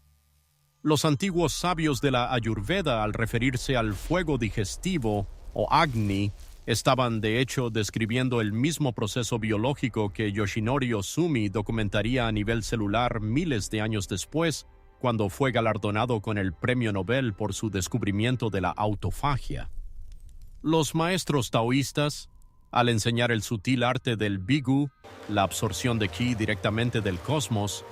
Los antiguos sabios de la Ayurveda, al referirse al fuego digestivo o Agni, estaban de hecho describiendo el mismo proceso biológico que Yoshinori Ohsumi documentaría a nivel celular miles de años después, cuando fue galardonado con el Premio Nobel por su descubrimiento de la autofagia. Los maestros taoístas, al enseñar el sutil arte del Bigu, la absorción de ki directamente del cosmos,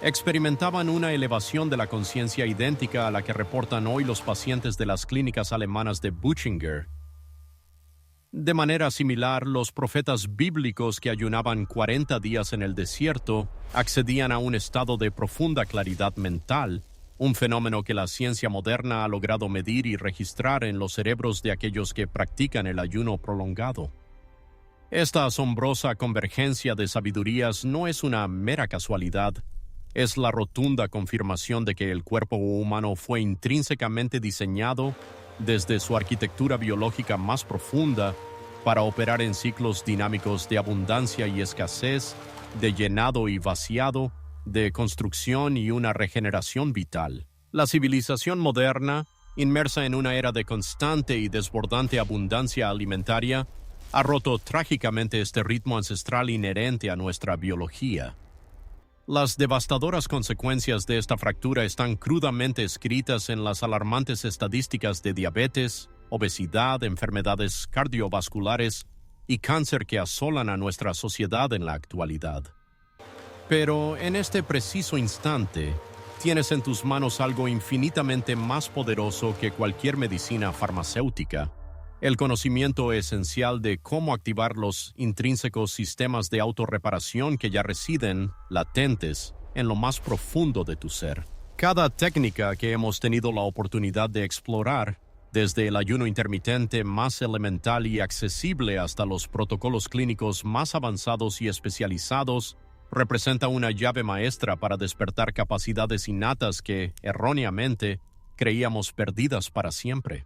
experimentaban una elevación de la conciencia idéntica a la que reportan hoy los pacientes de las clínicas alemanas de Buchinger. De manera similar, los profetas bíblicos que ayunaban 40 días en el desierto accedían a un estado de profunda claridad mental, un fenómeno que la ciencia moderna ha logrado medir y registrar en los cerebros de aquellos que practican el ayuno prolongado. Esta asombrosa convergencia de sabidurías no es una mera casualidad, es la rotunda confirmación de que el cuerpo humano fue intrínsecamente diseñado desde su arquitectura biológica más profunda para operar en ciclos dinámicos de abundancia y escasez, de llenado y vaciado, de construcción y una regeneración vital. La civilización moderna, inmersa en una era de constante y desbordante abundancia alimentaria, ha roto trágicamente este ritmo ancestral inherente a nuestra biología. Las devastadoras consecuencias de esta fractura están crudamente escritas en las alarmantes estadísticas de diabetes, obesidad, enfermedades cardiovasculares y cáncer que asolan a nuestra sociedad en la actualidad. Pero en este preciso instante, tienes en tus manos algo infinitamente más poderoso que cualquier medicina farmacéutica: el conocimiento esencial de cómo activar los intrínsecos sistemas de autorreparación que ya residen, latentes, en lo más profundo de tu ser. Cada técnica que hemos tenido la oportunidad de explorar, desde el ayuno intermitente más elemental y accesible hasta los protocolos clínicos más avanzados y especializados, representa una llave maestra para despertar capacidades innatas que, erróneamente, creíamos perdidas para siempre.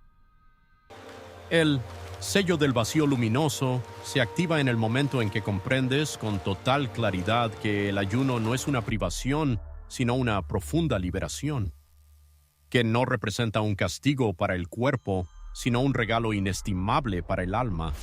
El sello del vacío luminoso se activa en el momento en que comprendes con total claridad que el ayuno no es una privación, sino una profunda liberación, que no representa un castigo para el cuerpo, sino un regalo inestimable para el alma,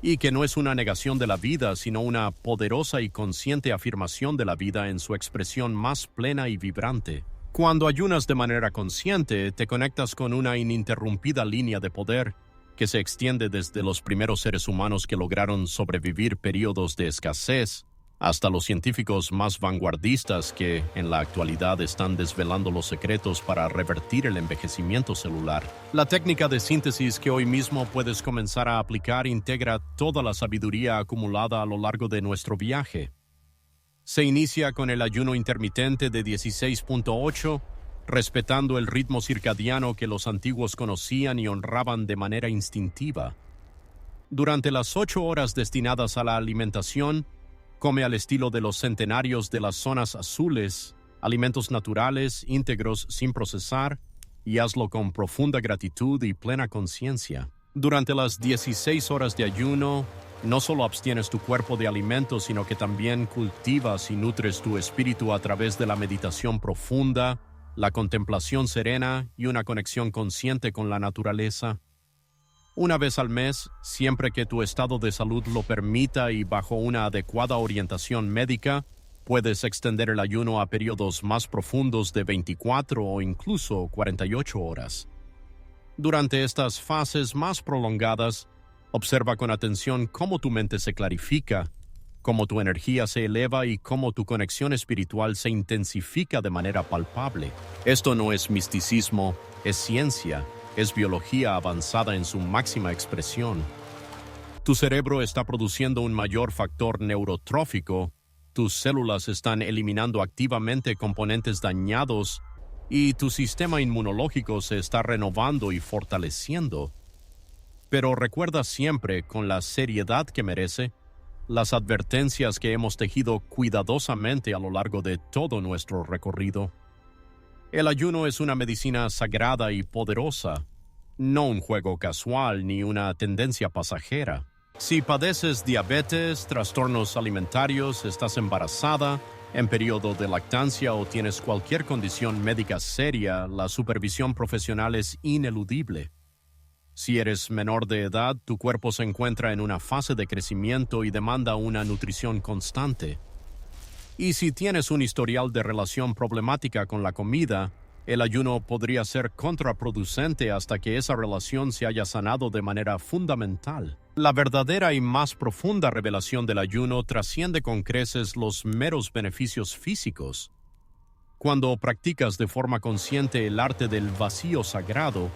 y que no es una negación de la vida, sino una poderosa y consciente afirmación de la vida en su expresión más plena y vibrante. Cuando ayunas de manera consciente, te conectas con una ininterrumpida línea de poder que se extiende desde los primeros seres humanos que lograron sobrevivir periodos de escasez hasta los científicos más vanguardistas que, en la actualidad, están desvelando los secretos para revertir el envejecimiento celular. La técnica de síntesis que hoy mismo puedes comenzar a aplicar integra toda la sabiduría acumulada a lo largo de nuestro viaje. Se inicia con el ayuno intermitente de 16.8, respetando el ritmo circadiano que los antiguos conocían y honraban de manera instintiva. Durante las 8 horas destinadas a la alimentación, come al estilo de los centenarios de las zonas azules, alimentos naturales, íntegros, sin procesar, y hazlo con profunda gratitud y plena conciencia. Durante las 16 horas de ayuno, no solo abstienes tu cuerpo de alimentos, sino que también cultivas y nutres tu espíritu a través de la meditación profunda, la contemplación serena y una conexión consciente con la naturaleza. Una vez al mes, siempre que tu estado de salud lo permita y bajo una adecuada orientación médica, puedes extender el ayuno a periodos más profundos de 24 o incluso 48 horas. Durante estas fases más prolongadas, observa con atención cómo tu mente se clarifica, cómo tu energía se eleva y cómo tu conexión espiritual se intensifica de manera palpable. Esto no es misticismo, es ciencia, es biología avanzada en su máxima expresión. Tu cerebro está produciendo un mayor factor neurotrófico, tus células están eliminando activamente componentes dañados y tu sistema inmunológico se está renovando y fortaleciendo. Pero recuerda siempre, con la seriedad que merece, las advertencias que hemos tejido cuidadosamente a lo largo de todo nuestro recorrido. El ayuno es una medicina sagrada y poderosa, no un juego casual ni una tendencia pasajera. Si padeces diabetes, trastornos alimentarios, estás embarazada, en periodo de lactancia o tienes cualquier condición médica seria, la supervisión profesional es ineludible. Si eres menor de edad, tu cuerpo se encuentra en una fase de crecimiento y demanda una nutrición constante. Y si tienes un historial de relación problemática con la comida, el ayuno podría ser contraproducente hasta que esa relación se haya sanado de manera fundamental. La verdadera y más profunda revelación del ayuno trasciende con creces los meros beneficios físicos. Cuando practicas de forma consciente el arte del vacío sagrado,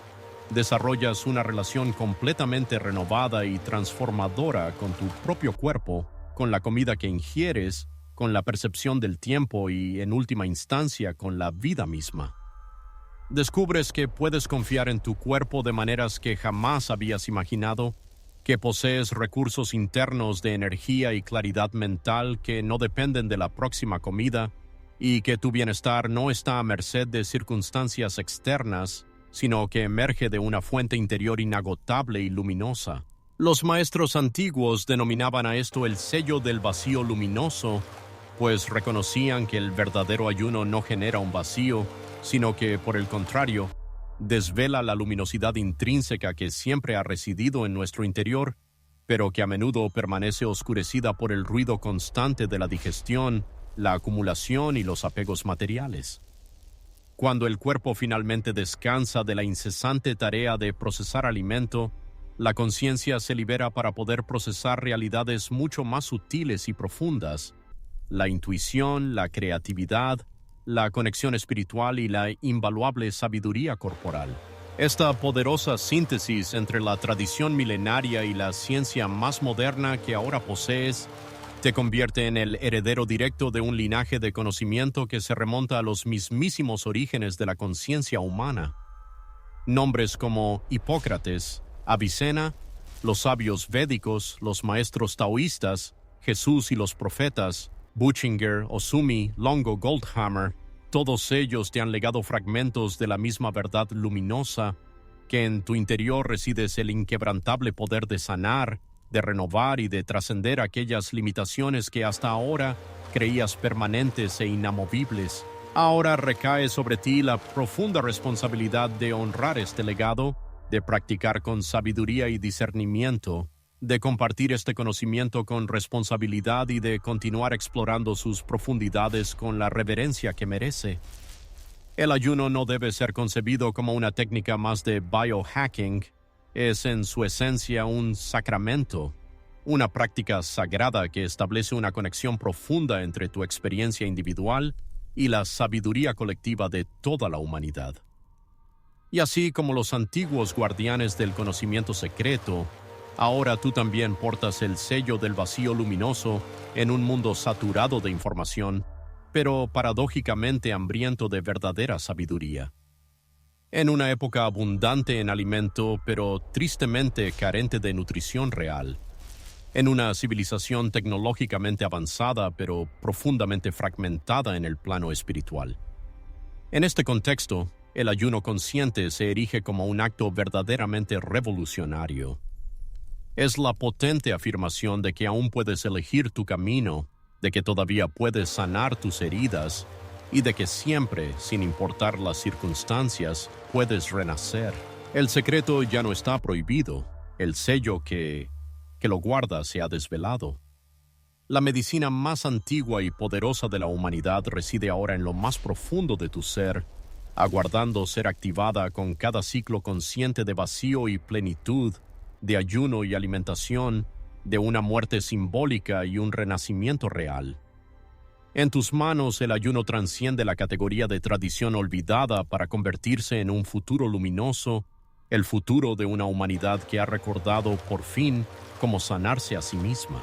desarrollas una relación completamente renovada y transformadora con tu propio cuerpo, con la comida que ingieres, con la percepción del tiempo y, en última instancia, con la vida misma. Descubres que puedes confiar en tu cuerpo de maneras que jamás habías imaginado, que posees recursos internos de energía y claridad mental que no dependen de la próxima comida y que tu bienestar no está a merced de circunstancias externas, sino que emerge de una fuente interior inagotable y luminosa. Los maestros antiguos denominaban a esto el sello del vacío luminoso, pues reconocían que el verdadero ayuno no genera un vacío, sino que, por el contrario, desvela la luminosidad intrínseca que siempre ha residido en nuestro interior, pero que a menudo permanece oscurecida por el ruido constante de la digestión, la acumulación y los apegos materiales. Cuando el cuerpo finalmente descansa de la incesante tarea de procesar alimento, la conciencia se libera para poder procesar realidades mucho más sutiles y profundas: la intuición, la creatividad, la conexión espiritual y la invaluable sabiduría corporal. Esta poderosa síntesis entre la tradición milenaria y la ciencia más moderna que ahora posees te convierte en el heredero directo de un linaje de conocimiento que se remonta a los mismísimos orígenes de la conciencia humana. Nombres como Hipócrates, Avicena, los sabios védicos, los maestros taoístas, Jesús y los profetas, Buchinger, Osumi, Longo, Goldhammer, todos ellos te han legado fragmentos de la misma verdad luminosa, que en tu interior resides el inquebrantable poder de sanar, de renovar y de trascender aquellas limitaciones que hasta ahora creías permanentes e inamovibles. Ahora recae sobre ti la profunda responsabilidad de honrar este legado, de practicar con sabiduría y discernimiento, de compartir este conocimiento con responsabilidad y de continuar explorando sus profundidades con la reverencia que merece. El ayuno no debe ser concebido como una técnica más de biohacking. Es en su esencia un sacramento, una práctica sagrada que establece una conexión profunda entre tu experiencia individual y la sabiduría colectiva de toda la humanidad. Y así como los antiguos guardianes del conocimiento secreto, ahora tú también portas el sello del vacío luminoso en un mundo saturado de información, pero paradójicamente hambriento de verdadera sabiduría. En una época abundante en alimento, pero tristemente carente de nutrición real. En una civilización tecnológicamente avanzada, pero profundamente fragmentada en el plano espiritual. En este contexto, el ayuno consciente se erige como un acto verdaderamente revolucionario. Es la potente afirmación de que aún puedes elegir tu camino, de que todavía puedes sanar tus heridas y de que siempre, sin importar las circunstancias, puedes renacer. El secreto ya no está prohibido, el sello que lo guarda se ha desvelado. La medicina más antigua y poderosa de la humanidad reside ahora en lo más profundo de tu ser, aguardando ser activada con cada ciclo consciente de vacío y plenitud, de ayuno y alimentación, de una muerte simbólica y un renacimiento real. En tus manos el ayuno transciende la categoría de tradición olvidada para convertirse en un futuro luminoso, el futuro de una humanidad que ha recordado por fin cómo sanarse a sí misma.